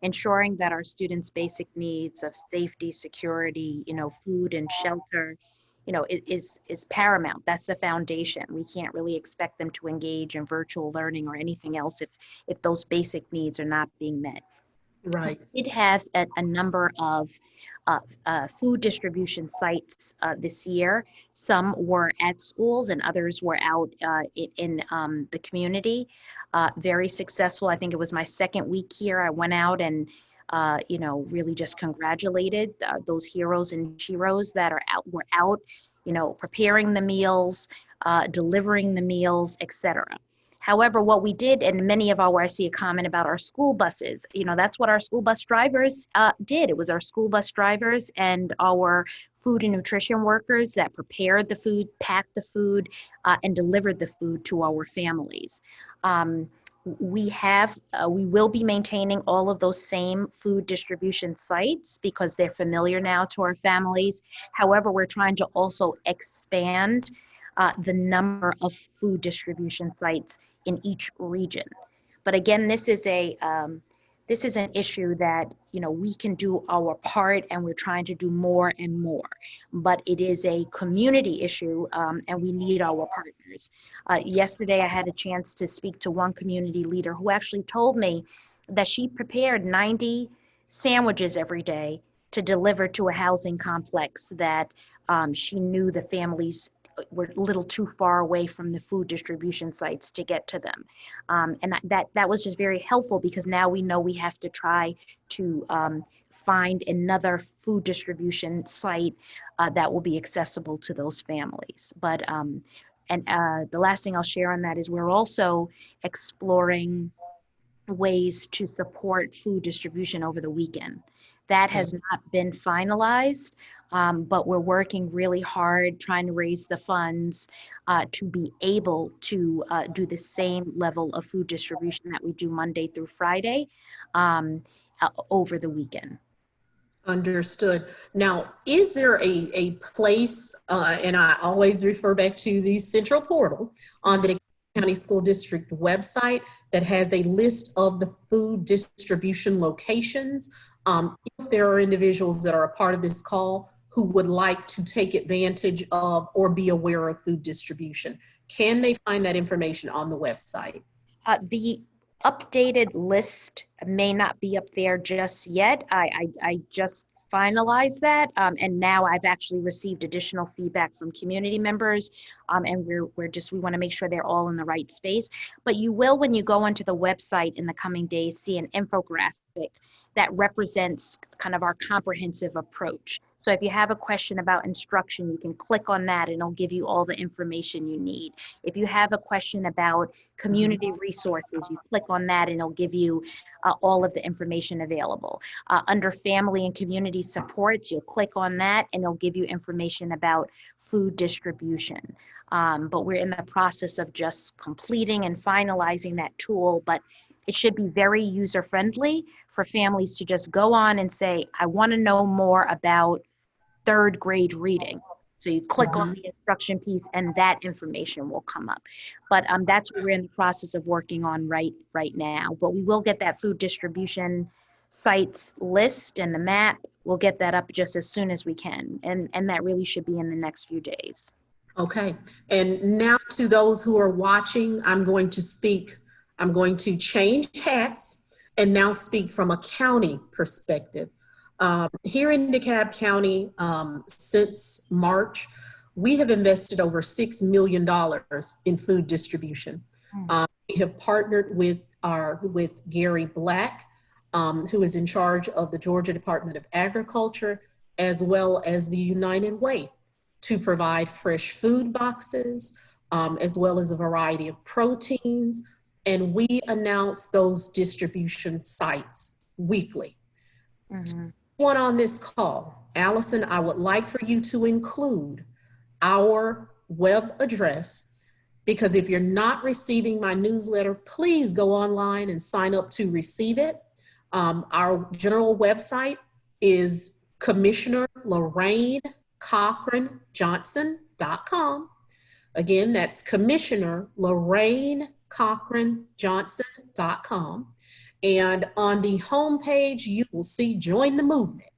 ensuring that our students' basic needs of safety, security, food and shelter, is paramount. That's the foundation. We can't really expect them to engage in virtual learning or anything else if those basic needs are not being met. Right. We did have a number of food distribution sites this year. Some were at schools and others were out in the community. Very successful. I think it was my second week here. I went out and really just congratulated those heroes and sheroes that were out, preparing the meals, delivering the meals, etc. However, what we did, and many of I see a comment about our school buses, that's what our school bus drivers did. It was our school bus drivers and our food and nutrition workers that prepared the food, packed the food, and delivered the food to our families. We will be maintaining all of those same food distribution sites because they're familiar now to our families. However, we're trying to also expand the number of food distribution sites in each region. But again, this is an issue that we can do our part, and we're trying to do more and more. But it is a community issue, and we need our partners. Yesterday, I had a chance to speak to one community leader who actually told me that she prepared 90 sandwiches every day to deliver to a housing complex that she knew the families were a little too far away from the food distribution sites to get to them. And that was just very helpful, because now we know we have to try to find another food distribution site that will be accessible to those families. But the last thing I'll share on that is we're also exploring ways to support food distribution over the weekend. That has not been finalized, but we're working really hard trying to raise the funds to be able to do the same level of food distribution that we do Monday through Friday over the weekend. Understood. Now, is there a place, and I always refer back to the central portal on the County School District website that has a list of the food distribution locations? If there are individuals that are a part of this call who would like to take advantage of or be aware of food distribution, can they find that information on the website? The updated list may not be up there just yet. I just finalized that, and now I've actually received additional feedback from community members, and we want to make sure they're all in the right space. But you will, when you go onto the website in the coming days, see an infographic that represents kind of our comprehensive approach. So if you have a question about instruction, you can click on that and it'll give you all the information you need. If you have a question about community resources, you click on that and it'll give you all of the information available. Under family and community supports, you'll click on that and it'll give you information about food distribution. But we're in the process of just completing and finalizing that tool, but it should be very user-friendly for families to just go on and say, I want to know more about third grade reading. So you click on the instruction piece and that information will come up. But that's what we're in the process of working on right now. But we will get that food distribution sites list and the map. We'll get that up just as soon as we can. And that really should be in the next few days. Okay. And now to those who are watching, I'm going to change hats and now speak from a county perspective. Here in DeKalb County, since March, we have invested over $6 million in food distribution. We have partnered with Gary Black, who is in charge of the Georgia Department of Agriculture, as well as the United Way, to provide fresh food boxes, as well as a variety of proteins. And we announce those distribution sites weekly. One on this call, Allison, I would like for you to include our web address, because if you're not receiving my newsletter, please go online and sign up to receive it. Our general website is Commissioner Lorraine Cochran-Johnson.com. Again, that's Commissioner Lorraine Cochran-Johnson.com. And on the homepage, you will see Join the Movement.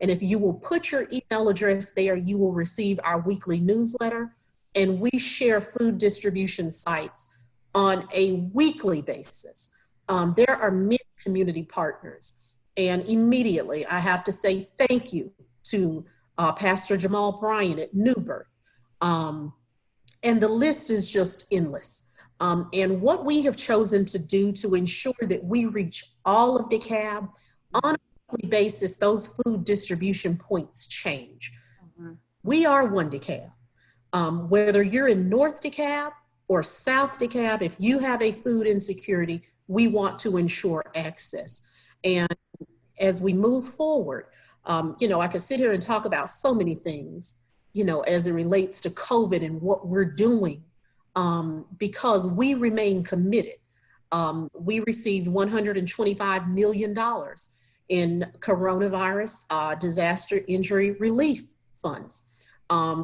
And if you will put your email address there, you will receive our weekly newsletter. And we share food distribution sites on a weekly basis. There are many community partners. And immediately, I have to say thank you to Pastor Jamal Bryant at Newburgh. And the list is just endless. And what we have chosen to do to ensure that we reach all of DeKalb on a weekly basis, those food distribution points change. We are one DeKalb. Whether you're in North DeKalb or South DeKalb, if you have a food insecurity, we want to ensure access. And as we move forward, I could sit here and talk about so many things, as it relates to COVID and what we're doing. Because we remain committed. We received $125 million in coronavirus disaster injury relief funds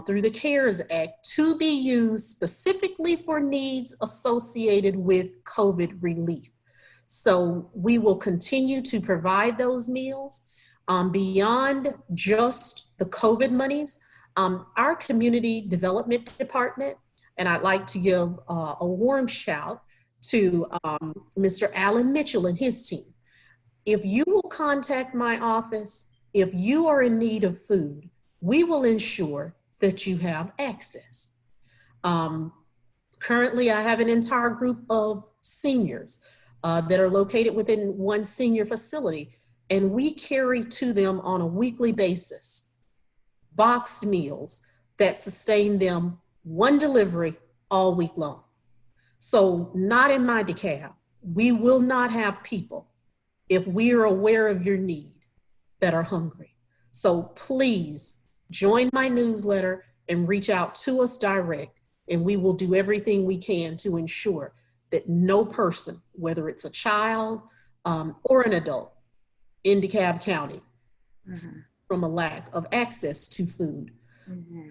through the CARES Act to be used specifically for needs associated with COVID relief. So we will continue to provide those meals beyond just the COVID monies. Our community development department, and I'd like to give a warm shout to Mr. Alan Mitchell and his team. If you will contact my office, if you are in need of food, we will ensure that you have access. Currently, I have an entire group of seniors that are located within one senior facility, and we carry to them on a weekly basis boxed meals that sustain them one delivery all week long. So not in my DeKalb. We will not have people, if we are aware of your need, that are hungry. So please join my newsletter and reach out to us direct, and we will do everything we can to ensure that no person, whether it's a child or an adult in DeKalb County, Mm-hmm. from a lack of access to food. Mm-hmm.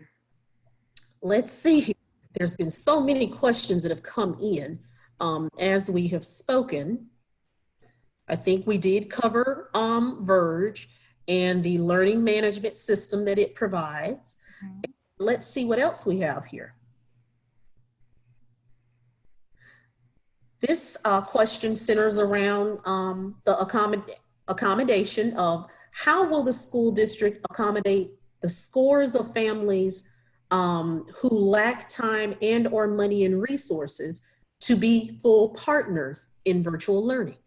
Let's see here. There's been so many questions that have come in as we have spoken. I think we did cover Verge and the learning management system that it provides. Mm-hmm. Let's see what else we have here. This question centers around the accommodation of how will the school district accommodate the scores of families who lack time and or money and resources to be full partners in virtual learning.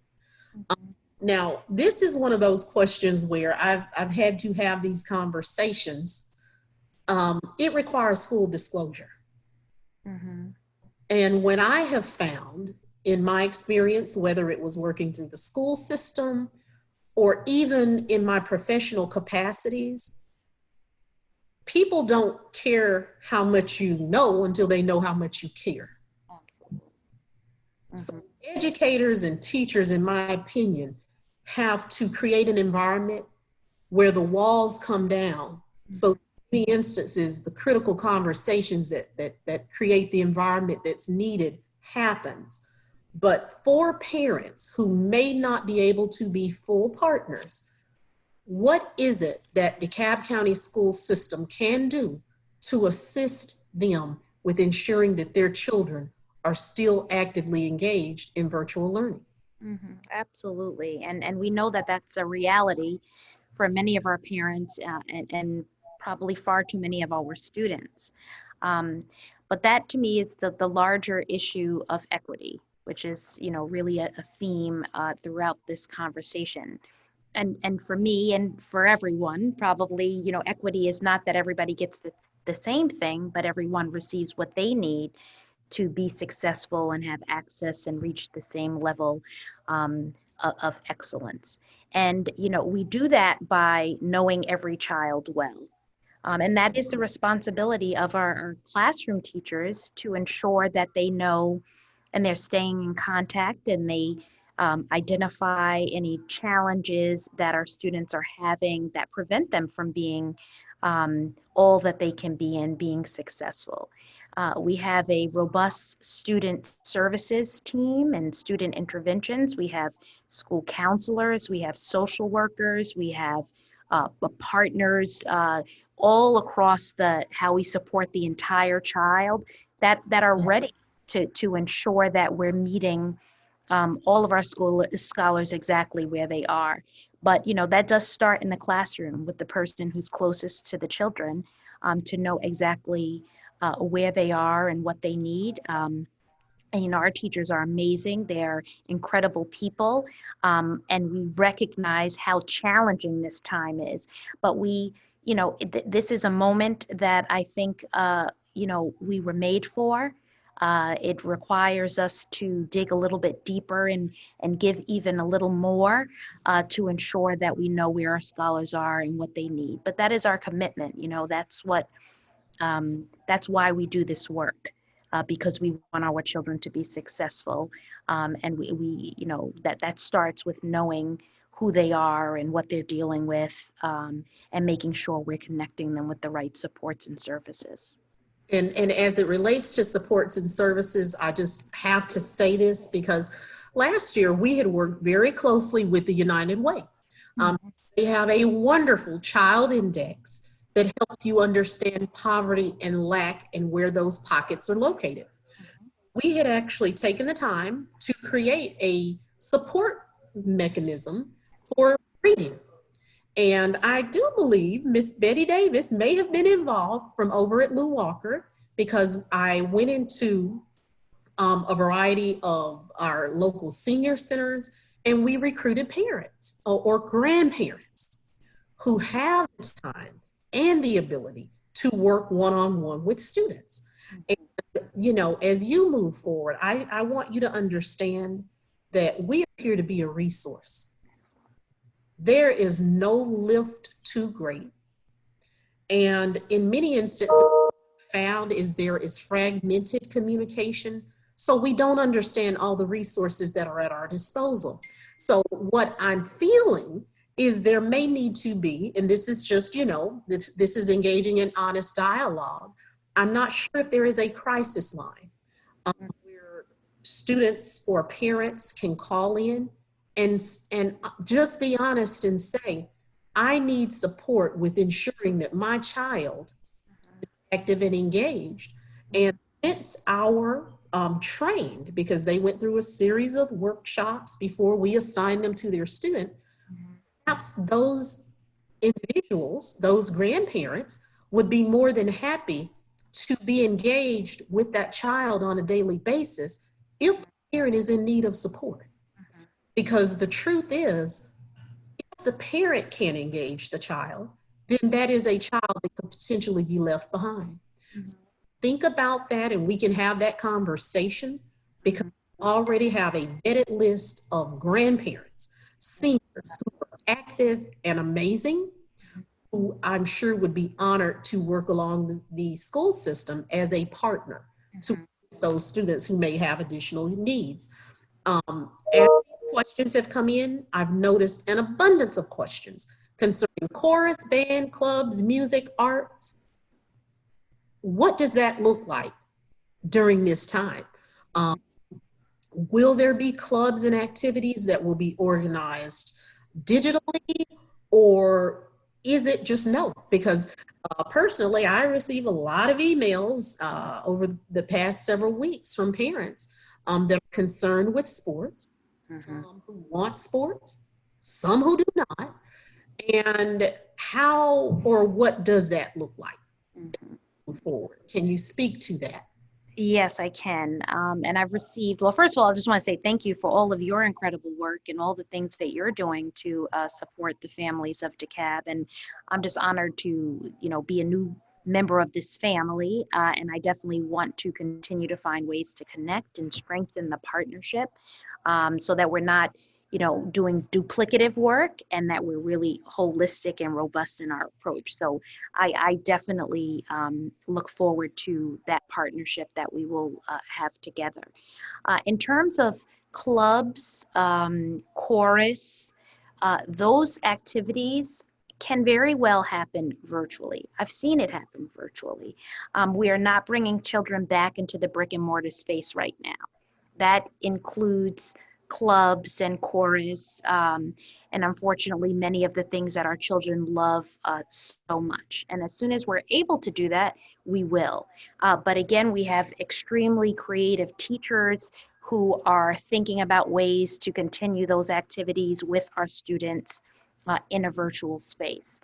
Now, this is one of those questions where I've had to have these conversations. It requires full disclosure. Mm-hmm. And when I have found in my experience, whether it was working through the school system or even in my professional capacities, people don't care how much you know until they know how much you care. Mm-hmm. So educators and teachers, in my opinion, have to create an environment where the walls come down. So in the instances, the critical conversations that create the environment that's needed happens. But for parents who may not be able to be full partners, what is it that DeKalb County school system can do to assist them with ensuring that their children are still actively engaged in virtual learning? Mm-hmm. Absolutely. And we know that that's a reality for many of our parents and probably far too many of our students. Um, but that to me is the larger issue of equity, which is, really a theme throughout this conversation. And for me and for everyone, probably, equity is not that everybody gets the same thing, but everyone receives what they need to be successful and have access and reach the same level of excellence. And, we do that by knowing every child well. And that is the responsibility of our classroom teachers to ensure that they know and they're staying in contact and they identify any challenges that our students are having that prevent them from being all that they can be and being successful. We have a robust student services team and student interventions. We have school counselors, we have social workers, we have partners all across how we support the entire child that are ready to ensure that we're meeting all of our scholars exactly where they are. But that does start in the classroom with the person who's closest to the children to know exactly where they are and what they need. And our teachers are amazing. They're incredible people. And we recognize how challenging this time is. But this is a moment that I think, we were made for. It requires us to dig a little bit deeper and give even a little more to ensure that we know where our scholars are and what they need. But that is our commitment. That's why we do this work. Because we want our children to be successful, and that starts with knowing who they are and what they're dealing with, and making sure we're connecting them with the right supports and services. And as it relates to supports and services, I just have to say this because last year we had worked very closely with the United Way. They have a wonderful child index that helps you understand poverty and lack and where those pockets are located. We had actually taken the time to create a support mechanism for reading. And I do believe Miss Betty Davis may have been involved from over at Lou Walker, because I went into a variety of our local senior centers and we recruited parents or grandparents who have the time and the ability to work one-on-one with students. And, as you move forward, I want you to understand that we are here to be a resource. There is no lift too great. And in many instances, found is there is fragmented communication. So we don't understand all the resources that are at our disposal. So what I'm feeling is there may need to be, and this is just, this is engaging in honest dialogue. I'm not sure if there is a crisis line where students or parents can call in and just be honest and say, I need support with ensuring that my child is active and engaged. And since our trained, because they went through a series of workshops before we assigned them to their student, perhaps those individuals, those grandparents, would be more than happy to be engaged with that child on a daily basis if the parent is in need of support. Because the truth is, if the parent can't engage the child, then that is a child that could potentially be left behind. So think about that, and we can have that conversation, because we already have a vetted list of grandparents, seniors who are active and amazing, who I'm sure would be honored to work along the school system as a partner to those students who may have additional needs. As questions have come in, I've noticed an abundance of questions concerning chorus, band, clubs, music, arts. What does that look like during this time? Will there be clubs and activities that will be organized digitally, or is it just no? Because personally, I receive a lot of emails over the past several weeks from parents that are concerned with sports, some who want sports, some who do not. And how or what does that look like moving forward? Can you speak to that? Yes, I can. And I've received, well, first of all, I just want to say thank you for all of your incredible work and all the things that you're doing to support the families of DeKalb. And I'm just honored to, be a new member of this family. And I definitely want to continue to find ways to connect and strengthen the partnership so that we're not, doing duplicative work, and that we're really holistic and robust in our approach. So I definitely look forward to that partnership that we will have together. In terms of clubs, chorus, those activities can very well happen virtually. I've seen it happen virtually. We are not bringing children back into the brick and mortar space right now. That includes clubs and chorus, and unfortunately, many of the things that our children love so much. And as soon as we're able to do that, we will. But again, we have extremely creative teachers who are thinking about ways to continue those activities with our students in a virtual space.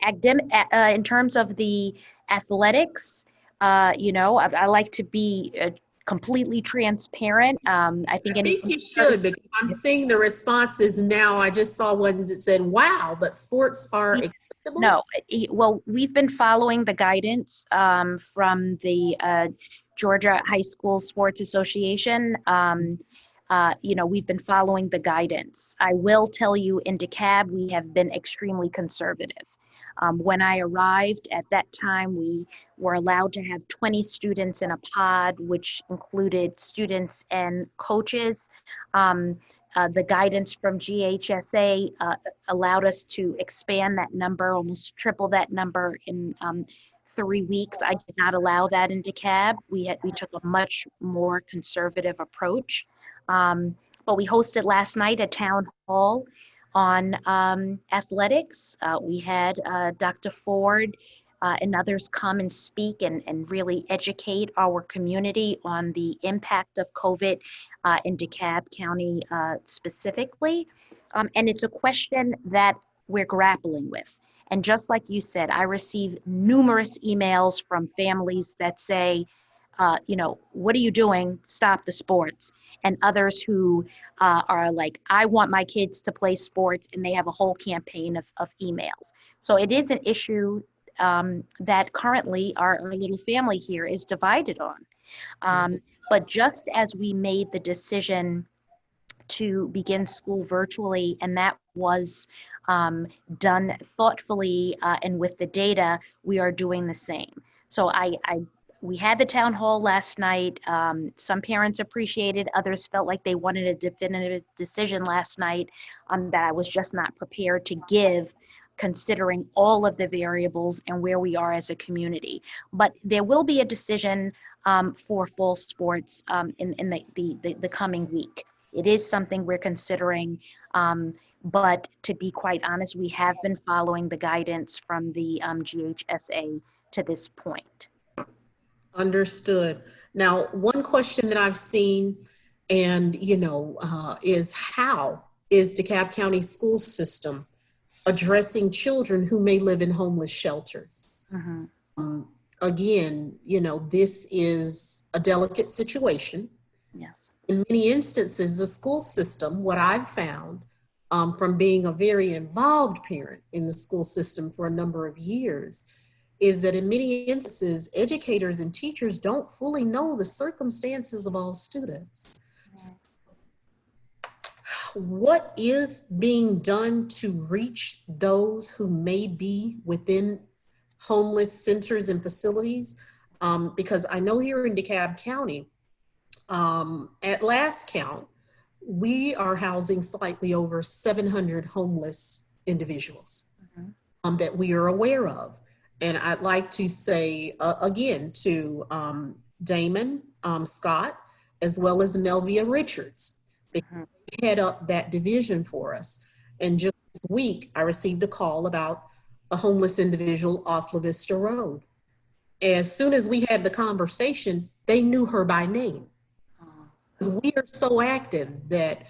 In terms of the athletics, I like to be completely transparent. I think You should, because I'm seeing the responses now. I just saw one that said, wow, but sports are acceptable? No, well, we've been following the guidance from the Georgia High School Sports Association. We've been following the guidance. I will tell you, in DeKalb, we have been extremely conservative. When I arrived at that time, we were allowed to have 20 students in a pod, which included students and coaches. The guidance from GHSA allowed us to expand that number, almost triple that number in 3 weeks. I did not allow that in DeKalb. We took a much more conservative approach. But we hosted last night a town hall on athletics. We had Dr. Ford and others come and speak and really educate our community on the impact of COVID in DeKalb County specifically. And it's a question that we're grappling with. And just like you said, I receive numerous emails from families that say, what are you doing? Stop the sports. And others who are like, I want my kids to play sports, and they have a whole campaign of emails. So it is an issue that currently our little family here is divided on. Yes. But just as we made the decision to begin school virtually, and that was done thoughtfully and with the data, we are doing the same. So I we had the town hall last night. Some parents appreciated, others felt like they wanted a definitive decision last night that I was just not prepared to give, considering all of the variables and where we are as a community. But there will be a decision for fall sports in the coming week. It is something we're considering, but to be quite honest, we have been following the guidance from the GHSA to this point. Understood. Now, one question that I've seen, and is how is DeKalb County school system addressing children who may live in homeless shelters? Again, this is a delicate situation. Yes. In many instances, the school system, what I've found from being a very involved parent in the school system for a number of years, is that in many instances, educators and teachers don't fully know the circumstances of all students. What is being done to reach those who may be within homeless centers and facilities? Because I know here in DeKalb County, at last count, we are housing slightly over 700 homeless individuals that we are aware of. And I'd like to say, again, to Damon Scott, as well as Melvia Richards, they head up that division for us. And just this week, I received a call about a homeless individual off La Vista Road. As soon as we had the conversation, they knew her by name. We are so active that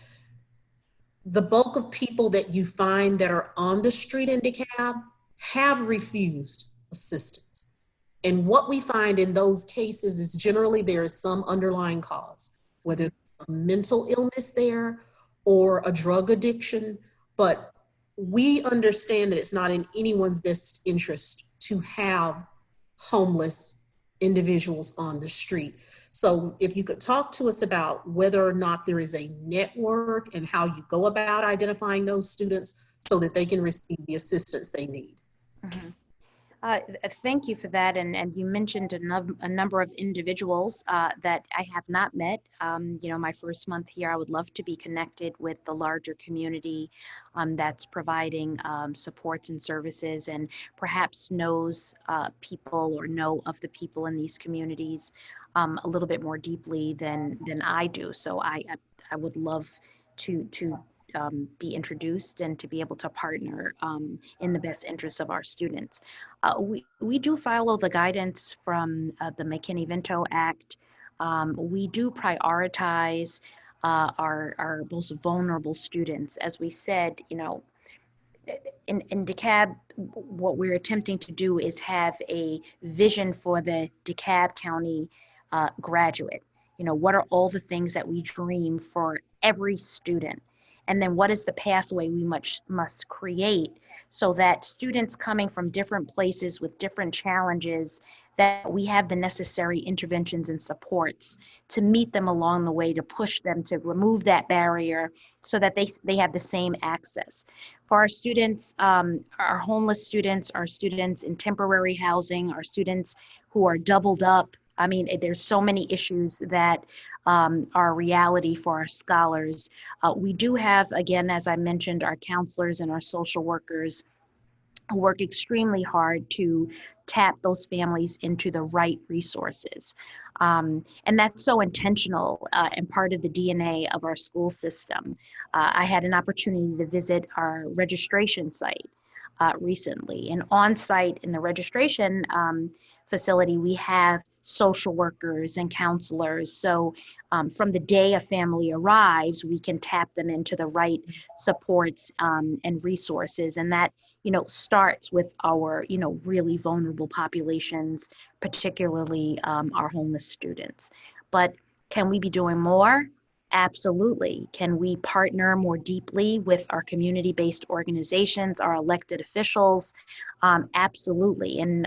the bulk of people that you find that are on the street in DeKalb have refused assistance. And what we find in those cases is generally there is some underlying cause, whether a mental illness there or a drug addiction. But we understand that it's not in anyone's best interest to have homeless individuals on the street. So if you could talk to us about whether or not there is a network and how you go about identifying those students so that they can receive the assistance they need. Thank you for that. And you mentioned a number of individuals that I have not met. My first month here, I would love to be connected with the larger community that's providing supports and services, and perhaps knows people or know of the people in these communities a little bit more deeply than I do. So I would love to be introduced and to be able to partner in the best interests of our students. We do follow the guidance from the McKinney-Vento Act. We do prioritize our most vulnerable students. As we said, in DeKalb, what we're attempting to do is have a vision for the DeKalb County graduate. What are all the things that we dream for every student? And then what is the pathway we must create so that students coming from different places with different challenges, that we have the necessary interventions and supports to meet them along the way, to push them to remove that barrier so that they have the same access. For our students, our homeless students, our students in temporary housing, our students who are doubled up, I mean, there's so many issues that are a reality for our scholars. We do have, again, as I mentioned, our counselors and our social workers who work extremely hard to tap those families into the right resources. And that's so intentional and part of the DNA of our school system. I had an opportunity to visit our registration site recently, and on site in the registration facility, we have social workers and counselors. So from the day a family arrives, we can tap them into the right supports and resources. And that, starts with our, really vulnerable populations, particularly our homeless students. But can we be doing more? Absolutely. Can we partner more deeply with our community-based organizations, our elected officials? Absolutely. And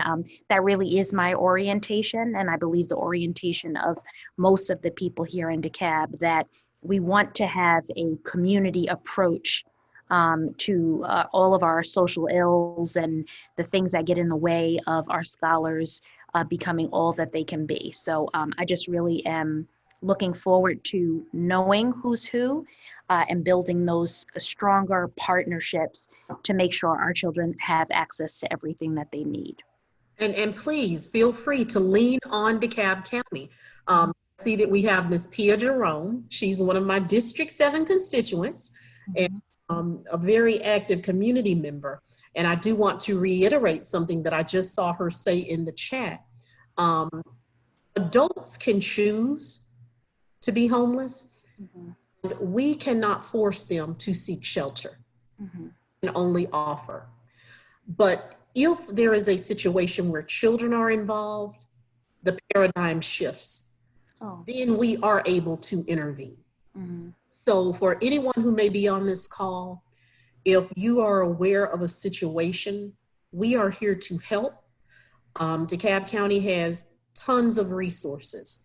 that really is my orientation, and I believe the orientation of most of the people here in DeKalb, that we want to have a community approach to all of our social ills and the things that get in the way of our scholars becoming all that they can be. So I just really am looking forward to knowing who's who and building those stronger partnerships to make sure our children have access to everything that they need. And please feel free to lean on DeKalb County. See that we have Miss Pia Jerome. She's one of my District 7 constituents and a very active community member. And I do want to reiterate something that I just saw her say in the chat. Adults can choose to be homeless. We cannot force them to seek shelter and only offer. But if there is a situation where children are involved, the paradigm shifts. Then we are able to intervene. So for anyone who may be on this call, if you are aware of a situation, we are here to help. DeKalb County has tons of resources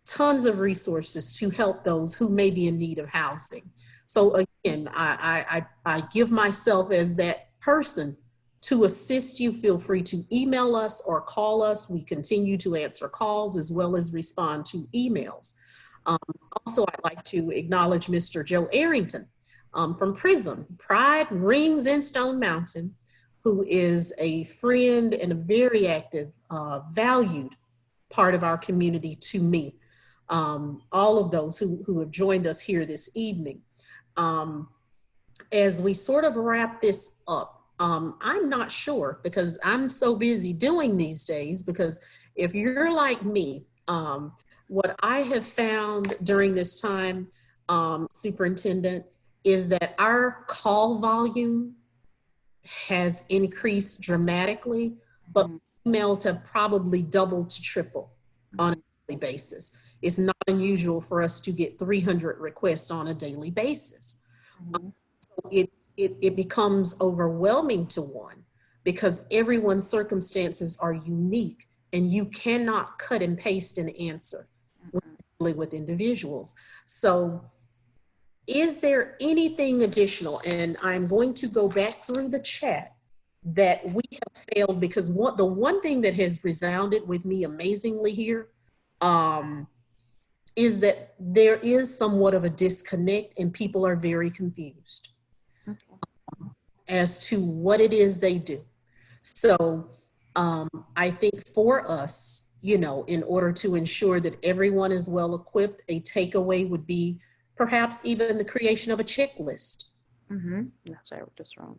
to help those who may be in need of housing. So again, I give myself as that person to assist you. Feel free to email us or call us. We continue to answer calls as well as respond to emails. Also, I'd like to acknowledge Mr. Joe Arrington from PRISM, Pride Rings in Stone Mountain, who is a friend and a very active, valued part of our community to me. All of those who have joined us here this evening. As we sort of wrap this up, I'm not sure because I'm so busy doing these days, because if you're like me, what I have found during this time, Superintendent, is that our call volume has increased dramatically, but emails have probably doubled to triple on a daily basis. It's not unusual for us to get 300 requests on a daily basis. It becomes overwhelming to one because everyone's circumstances are unique and you cannot cut and paste an answer with individuals. So is there anything additional? And I'm going to go back through the chat that we have failed, because the one thing that has resounded with me amazingly here is that there is somewhat of a disconnect and people are very confused as to what it is they do. So I think for us, in order to ensure that everyone is well equipped, a takeaway would be perhaps even the creation of a checklist. That's why I wrote this wrong.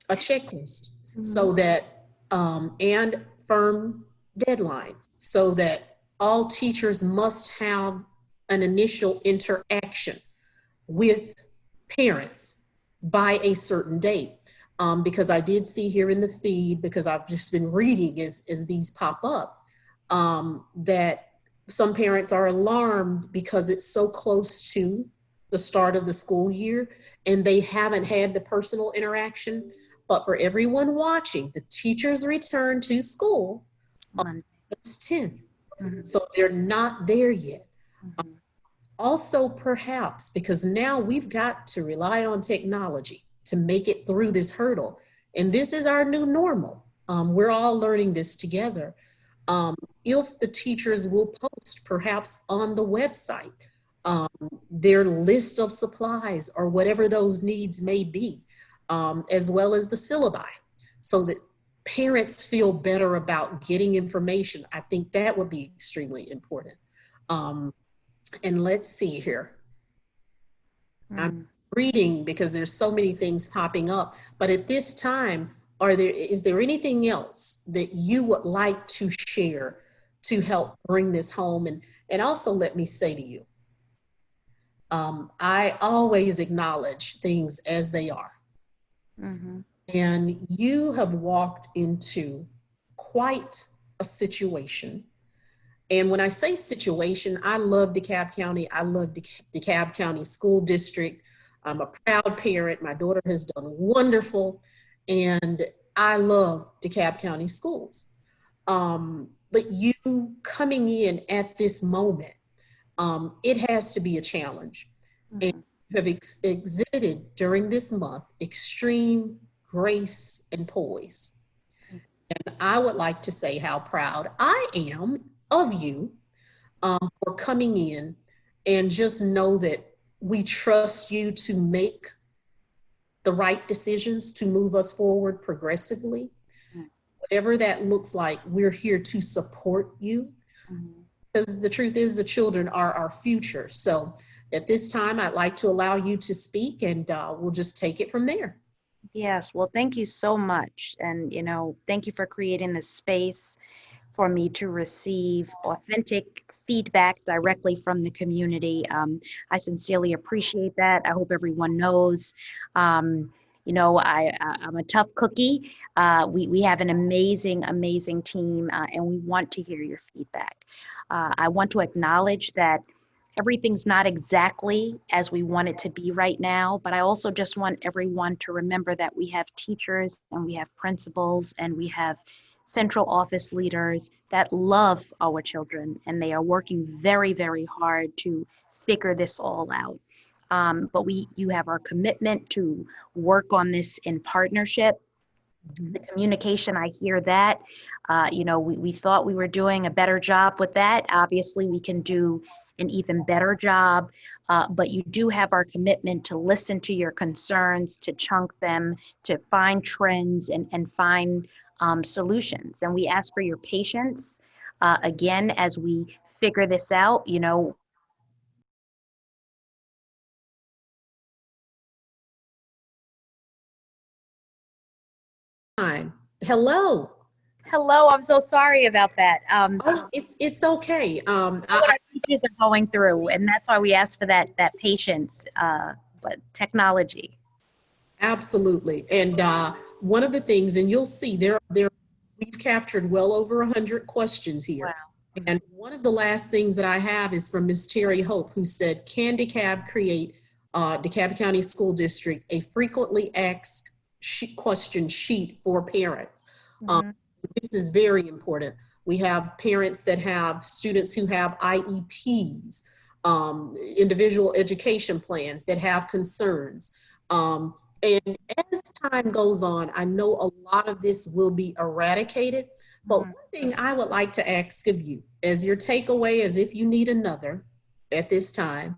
A checklist, so that, and firm deadlines, so that all teachers must have an initial interaction with parents by a certain date. Because I did see here in the feed, because I've just been reading as these pop up, that some parents are alarmed because it's so close to the start of the school year and they haven't had the personal interaction. But for everyone watching, the teachers return to school on August 10th. So they're not there yet. Also, perhaps, because now we've got to rely on technology to make it through this hurdle. And this is our new normal. We're all learning this together. If the teachers will post perhaps on the website their list of supplies or whatever those needs may be, as well as the syllabi, so that parents feel better about getting information. I think that would be extremely important. And let's see here. I'm reading because there's so many things popping up, but at this time, is there anything else that you would like to share to help bring this home? And also let me say to you, I always acknowledge things as they are. And you have walked into quite a situation. And when I say situation, I love DeKalb County. I love DeKalb County School District. I'm a proud parent. My daughter has done wonderful. And I love DeKalb County schools. But you coming in at this moment, it has to be a challenge. And You have exhibited during this month extreme grace and poise. And I would like to say how proud I am of you for coming in, and just know that we trust you to make the right decisions to move us forward progressively. Whatever that looks like, we're here to support you, because the truth is the children are our future. So at this time, I'd like to allow you to speak, and we'll just take it from there. Yes, well, thank you so much. And, thank you for creating this space for me to receive authentic feedback directly from the community. I sincerely appreciate that. I hope everyone knows. I'm a tough cookie. We have an amazing, amazing team, and we want to hear your feedback. I want to acknowledge that everything's not exactly as we want it to be right now, but I also just want everyone to remember that we have teachers and we have principals and we have central office leaders that love our children, and they are working very, very hard to figure this all out. But you have our commitment to work on this in partnership. The communication, I hear that. We thought we were doing a better job with that. Obviously, we can do an even better job, but you do have our commitment to listen to your concerns, to chunk them, to find trends and find solutions. And we ask for your patience, again, as we figure this out. Hello. Hello, I'm so sorry about that. Oh, it's okay. What our teachers are going through, and that's why we ask for that patience, but technology. Absolutely. And one of the things, and you'll see there we've captured well over 100 questions here. Wow. And one of the last things that I have is from Ms. Terry Hope, who said, can DeKalb create DeKalb County School District a frequently asked question sheet for parents? Mm-hmm. This is very important. We have parents that have students who have IEPs, individual education plans, that have concerns. And as time goes on, I know a lot of this will be eradicated. But one thing I would like to ask of you, as your takeaway, as if you need another at this time,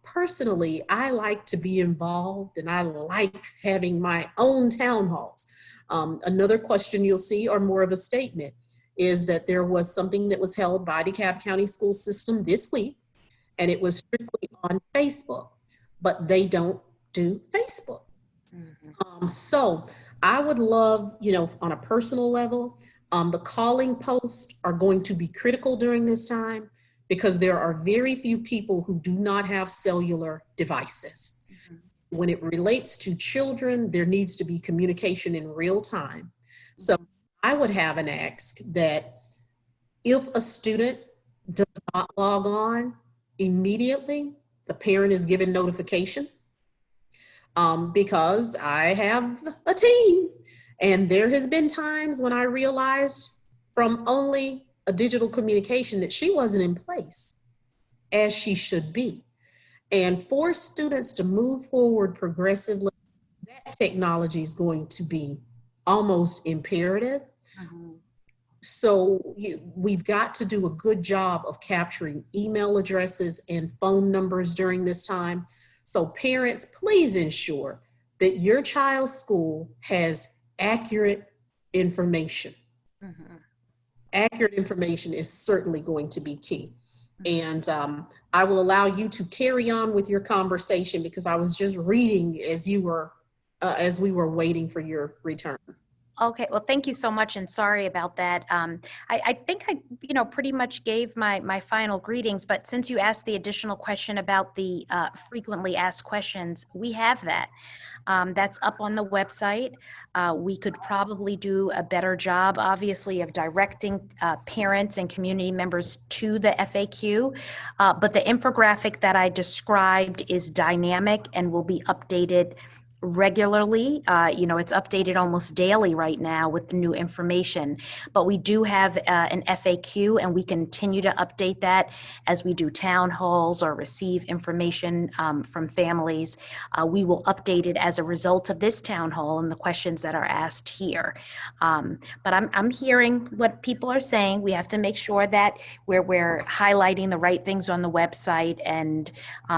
personally, I like to be involved and I like having my own town halls. Another question you'll see, or more of a statement, is that there was something that was held by DeKalb County School System this week, and it was strictly on Facebook, but they don't do Facebook. So I would love, on a personal level, the calling posts are going to be critical during this time, because there are very few people who do not have cellular devices. When it relates to children, there needs to be communication in real time. So I would have an ask that if a student does not log on immediately, the parent is given notification, because I have a team, and there has been times when I realized from only a digital communication that she wasn't in place as she should be. And for students to move forward progressively, that technology is going to be almost imperative. So we've got to do a good job of capturing email addresses and phone numbers during this time. So parents, please ensure that your child's school has accurate information. Accurate information is certainly going to be key. And I will allow you to carry on with your conversation, because I was just reading as we were waiting for your return. Okay, well, thank you so much, and sorry about that. I think I, pretty much gave my final greetings, but since you asked the additional question about the frequently asked questions, we have that. That's up on the website. We could probably do a better job, obviously, of directing parents and community members to the FAQ, but the infographic that I described is dynamic and will be updated regularly. It's updated almost daily right now with the new information, but we do have an FAQ, and we continue to update that as we do town halls or receive information from families. We will update it as a result of this town hall and the questions that are asked here. But I'm hearing what people are saying. We have to make sure that we're highlighting the right things on the website and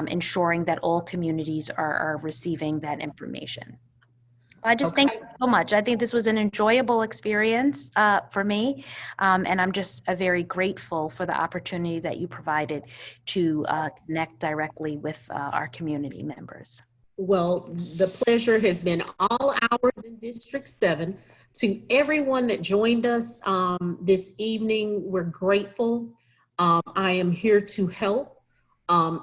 ensuring that all communities are receiving that information. I just Okay. thank you so much. I think this was an enjoyable experience for me, and I'm just very grateful for the opportunity that you provided to connect directly with our community members. Well, the pleasure has been all ours in District 7. To everyone that joined us this evening, we're grateful. I am here to help.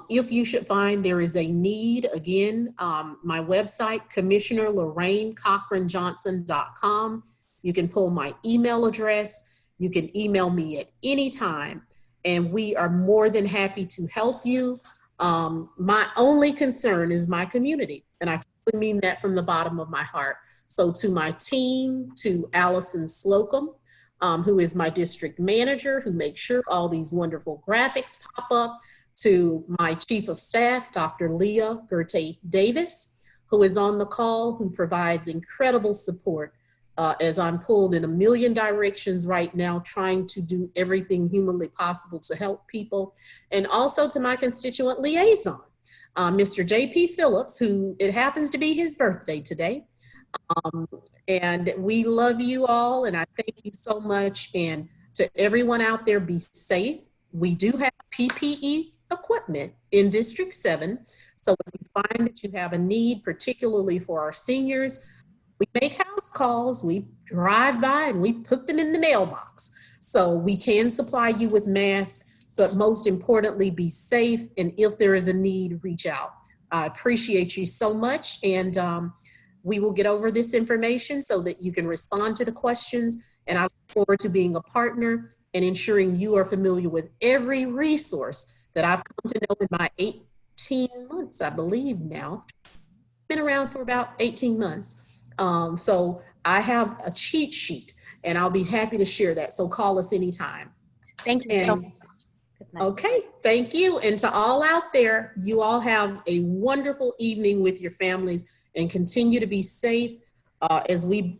If you should find there is a need, again, my website, Commissioner Lorraine, Cochran-Johnson.com. You can pull my email address. You can email me at any time, and we are more than happy to help you. My only concern is my community, and I really mean that from the bottom of my heart. So to my team, to Allison Slocum, who is my district manager, who makes sure all these wonderful graphics pop up, to my chief of staff, Dr. Leah Gertay Davis, who is on the call, who provides incredible support as I'm pulled in a million directions right now, trying to do everything humanly possible to help people. And also to my constituent liaison, Mr. J.P. Phillips, who it happens to be his birthday today. And we love you all, and I thank you so much. And to everyone out there, be safe. We do have PPE equipment in District 7. So if you find that you have a need, particularly for our seniors, we make house calls, we drive by and we put them in the mailbox. So we can supply you with masks, but most importantly, be safe. And if there is a need, reach out. I appreciate you so much. And we will get over this information so that you can respond to the questions. And I look forward to being a partner and ensuring you are familiar with every resource that I've come to know in my 18 months, I believe now. Been around for about 18 months. So I have a cheat sheet, and I'll be happy to share that. So call us anytime. Thank you so much. Good night. Okay, thank you. And to all out there, you all have a wonderful evening with your families, and continue to be safe as we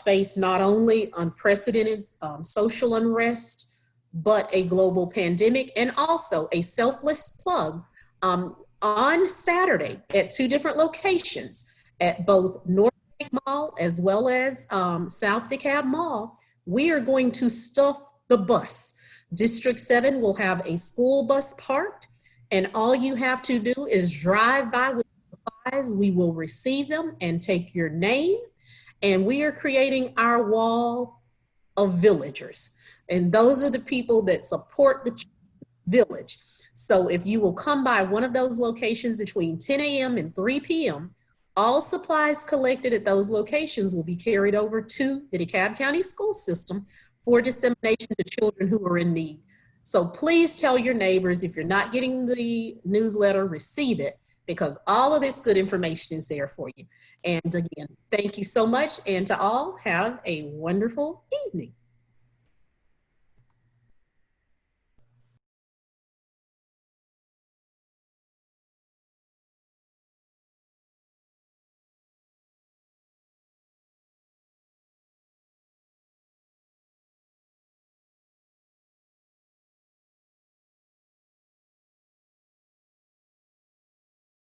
face not only unprecedented social unrest, but a global pandemic, and also a selfless plug on Saturday at 2 different locations at both North Lake Mall as well as South DeKalb Mall. We are going to stuff the bus. District 7 will have a school bus parked, and all you have to do is drive by with supplies. We will receive them and take your name, and we are creating our wall of villagers. And those are the people that support the village. So if you will come by one of those locations between 10 a.m. and 3 p.m., all supplies collected at those locations will be carried over to the DeKalb County school system for dissemination to children who are in need. So please tell your neighbors, if you're not getting the newsletter, receive it, because all of this good information is there for you. And again, thank you so much. And to all, have a wonderful evening.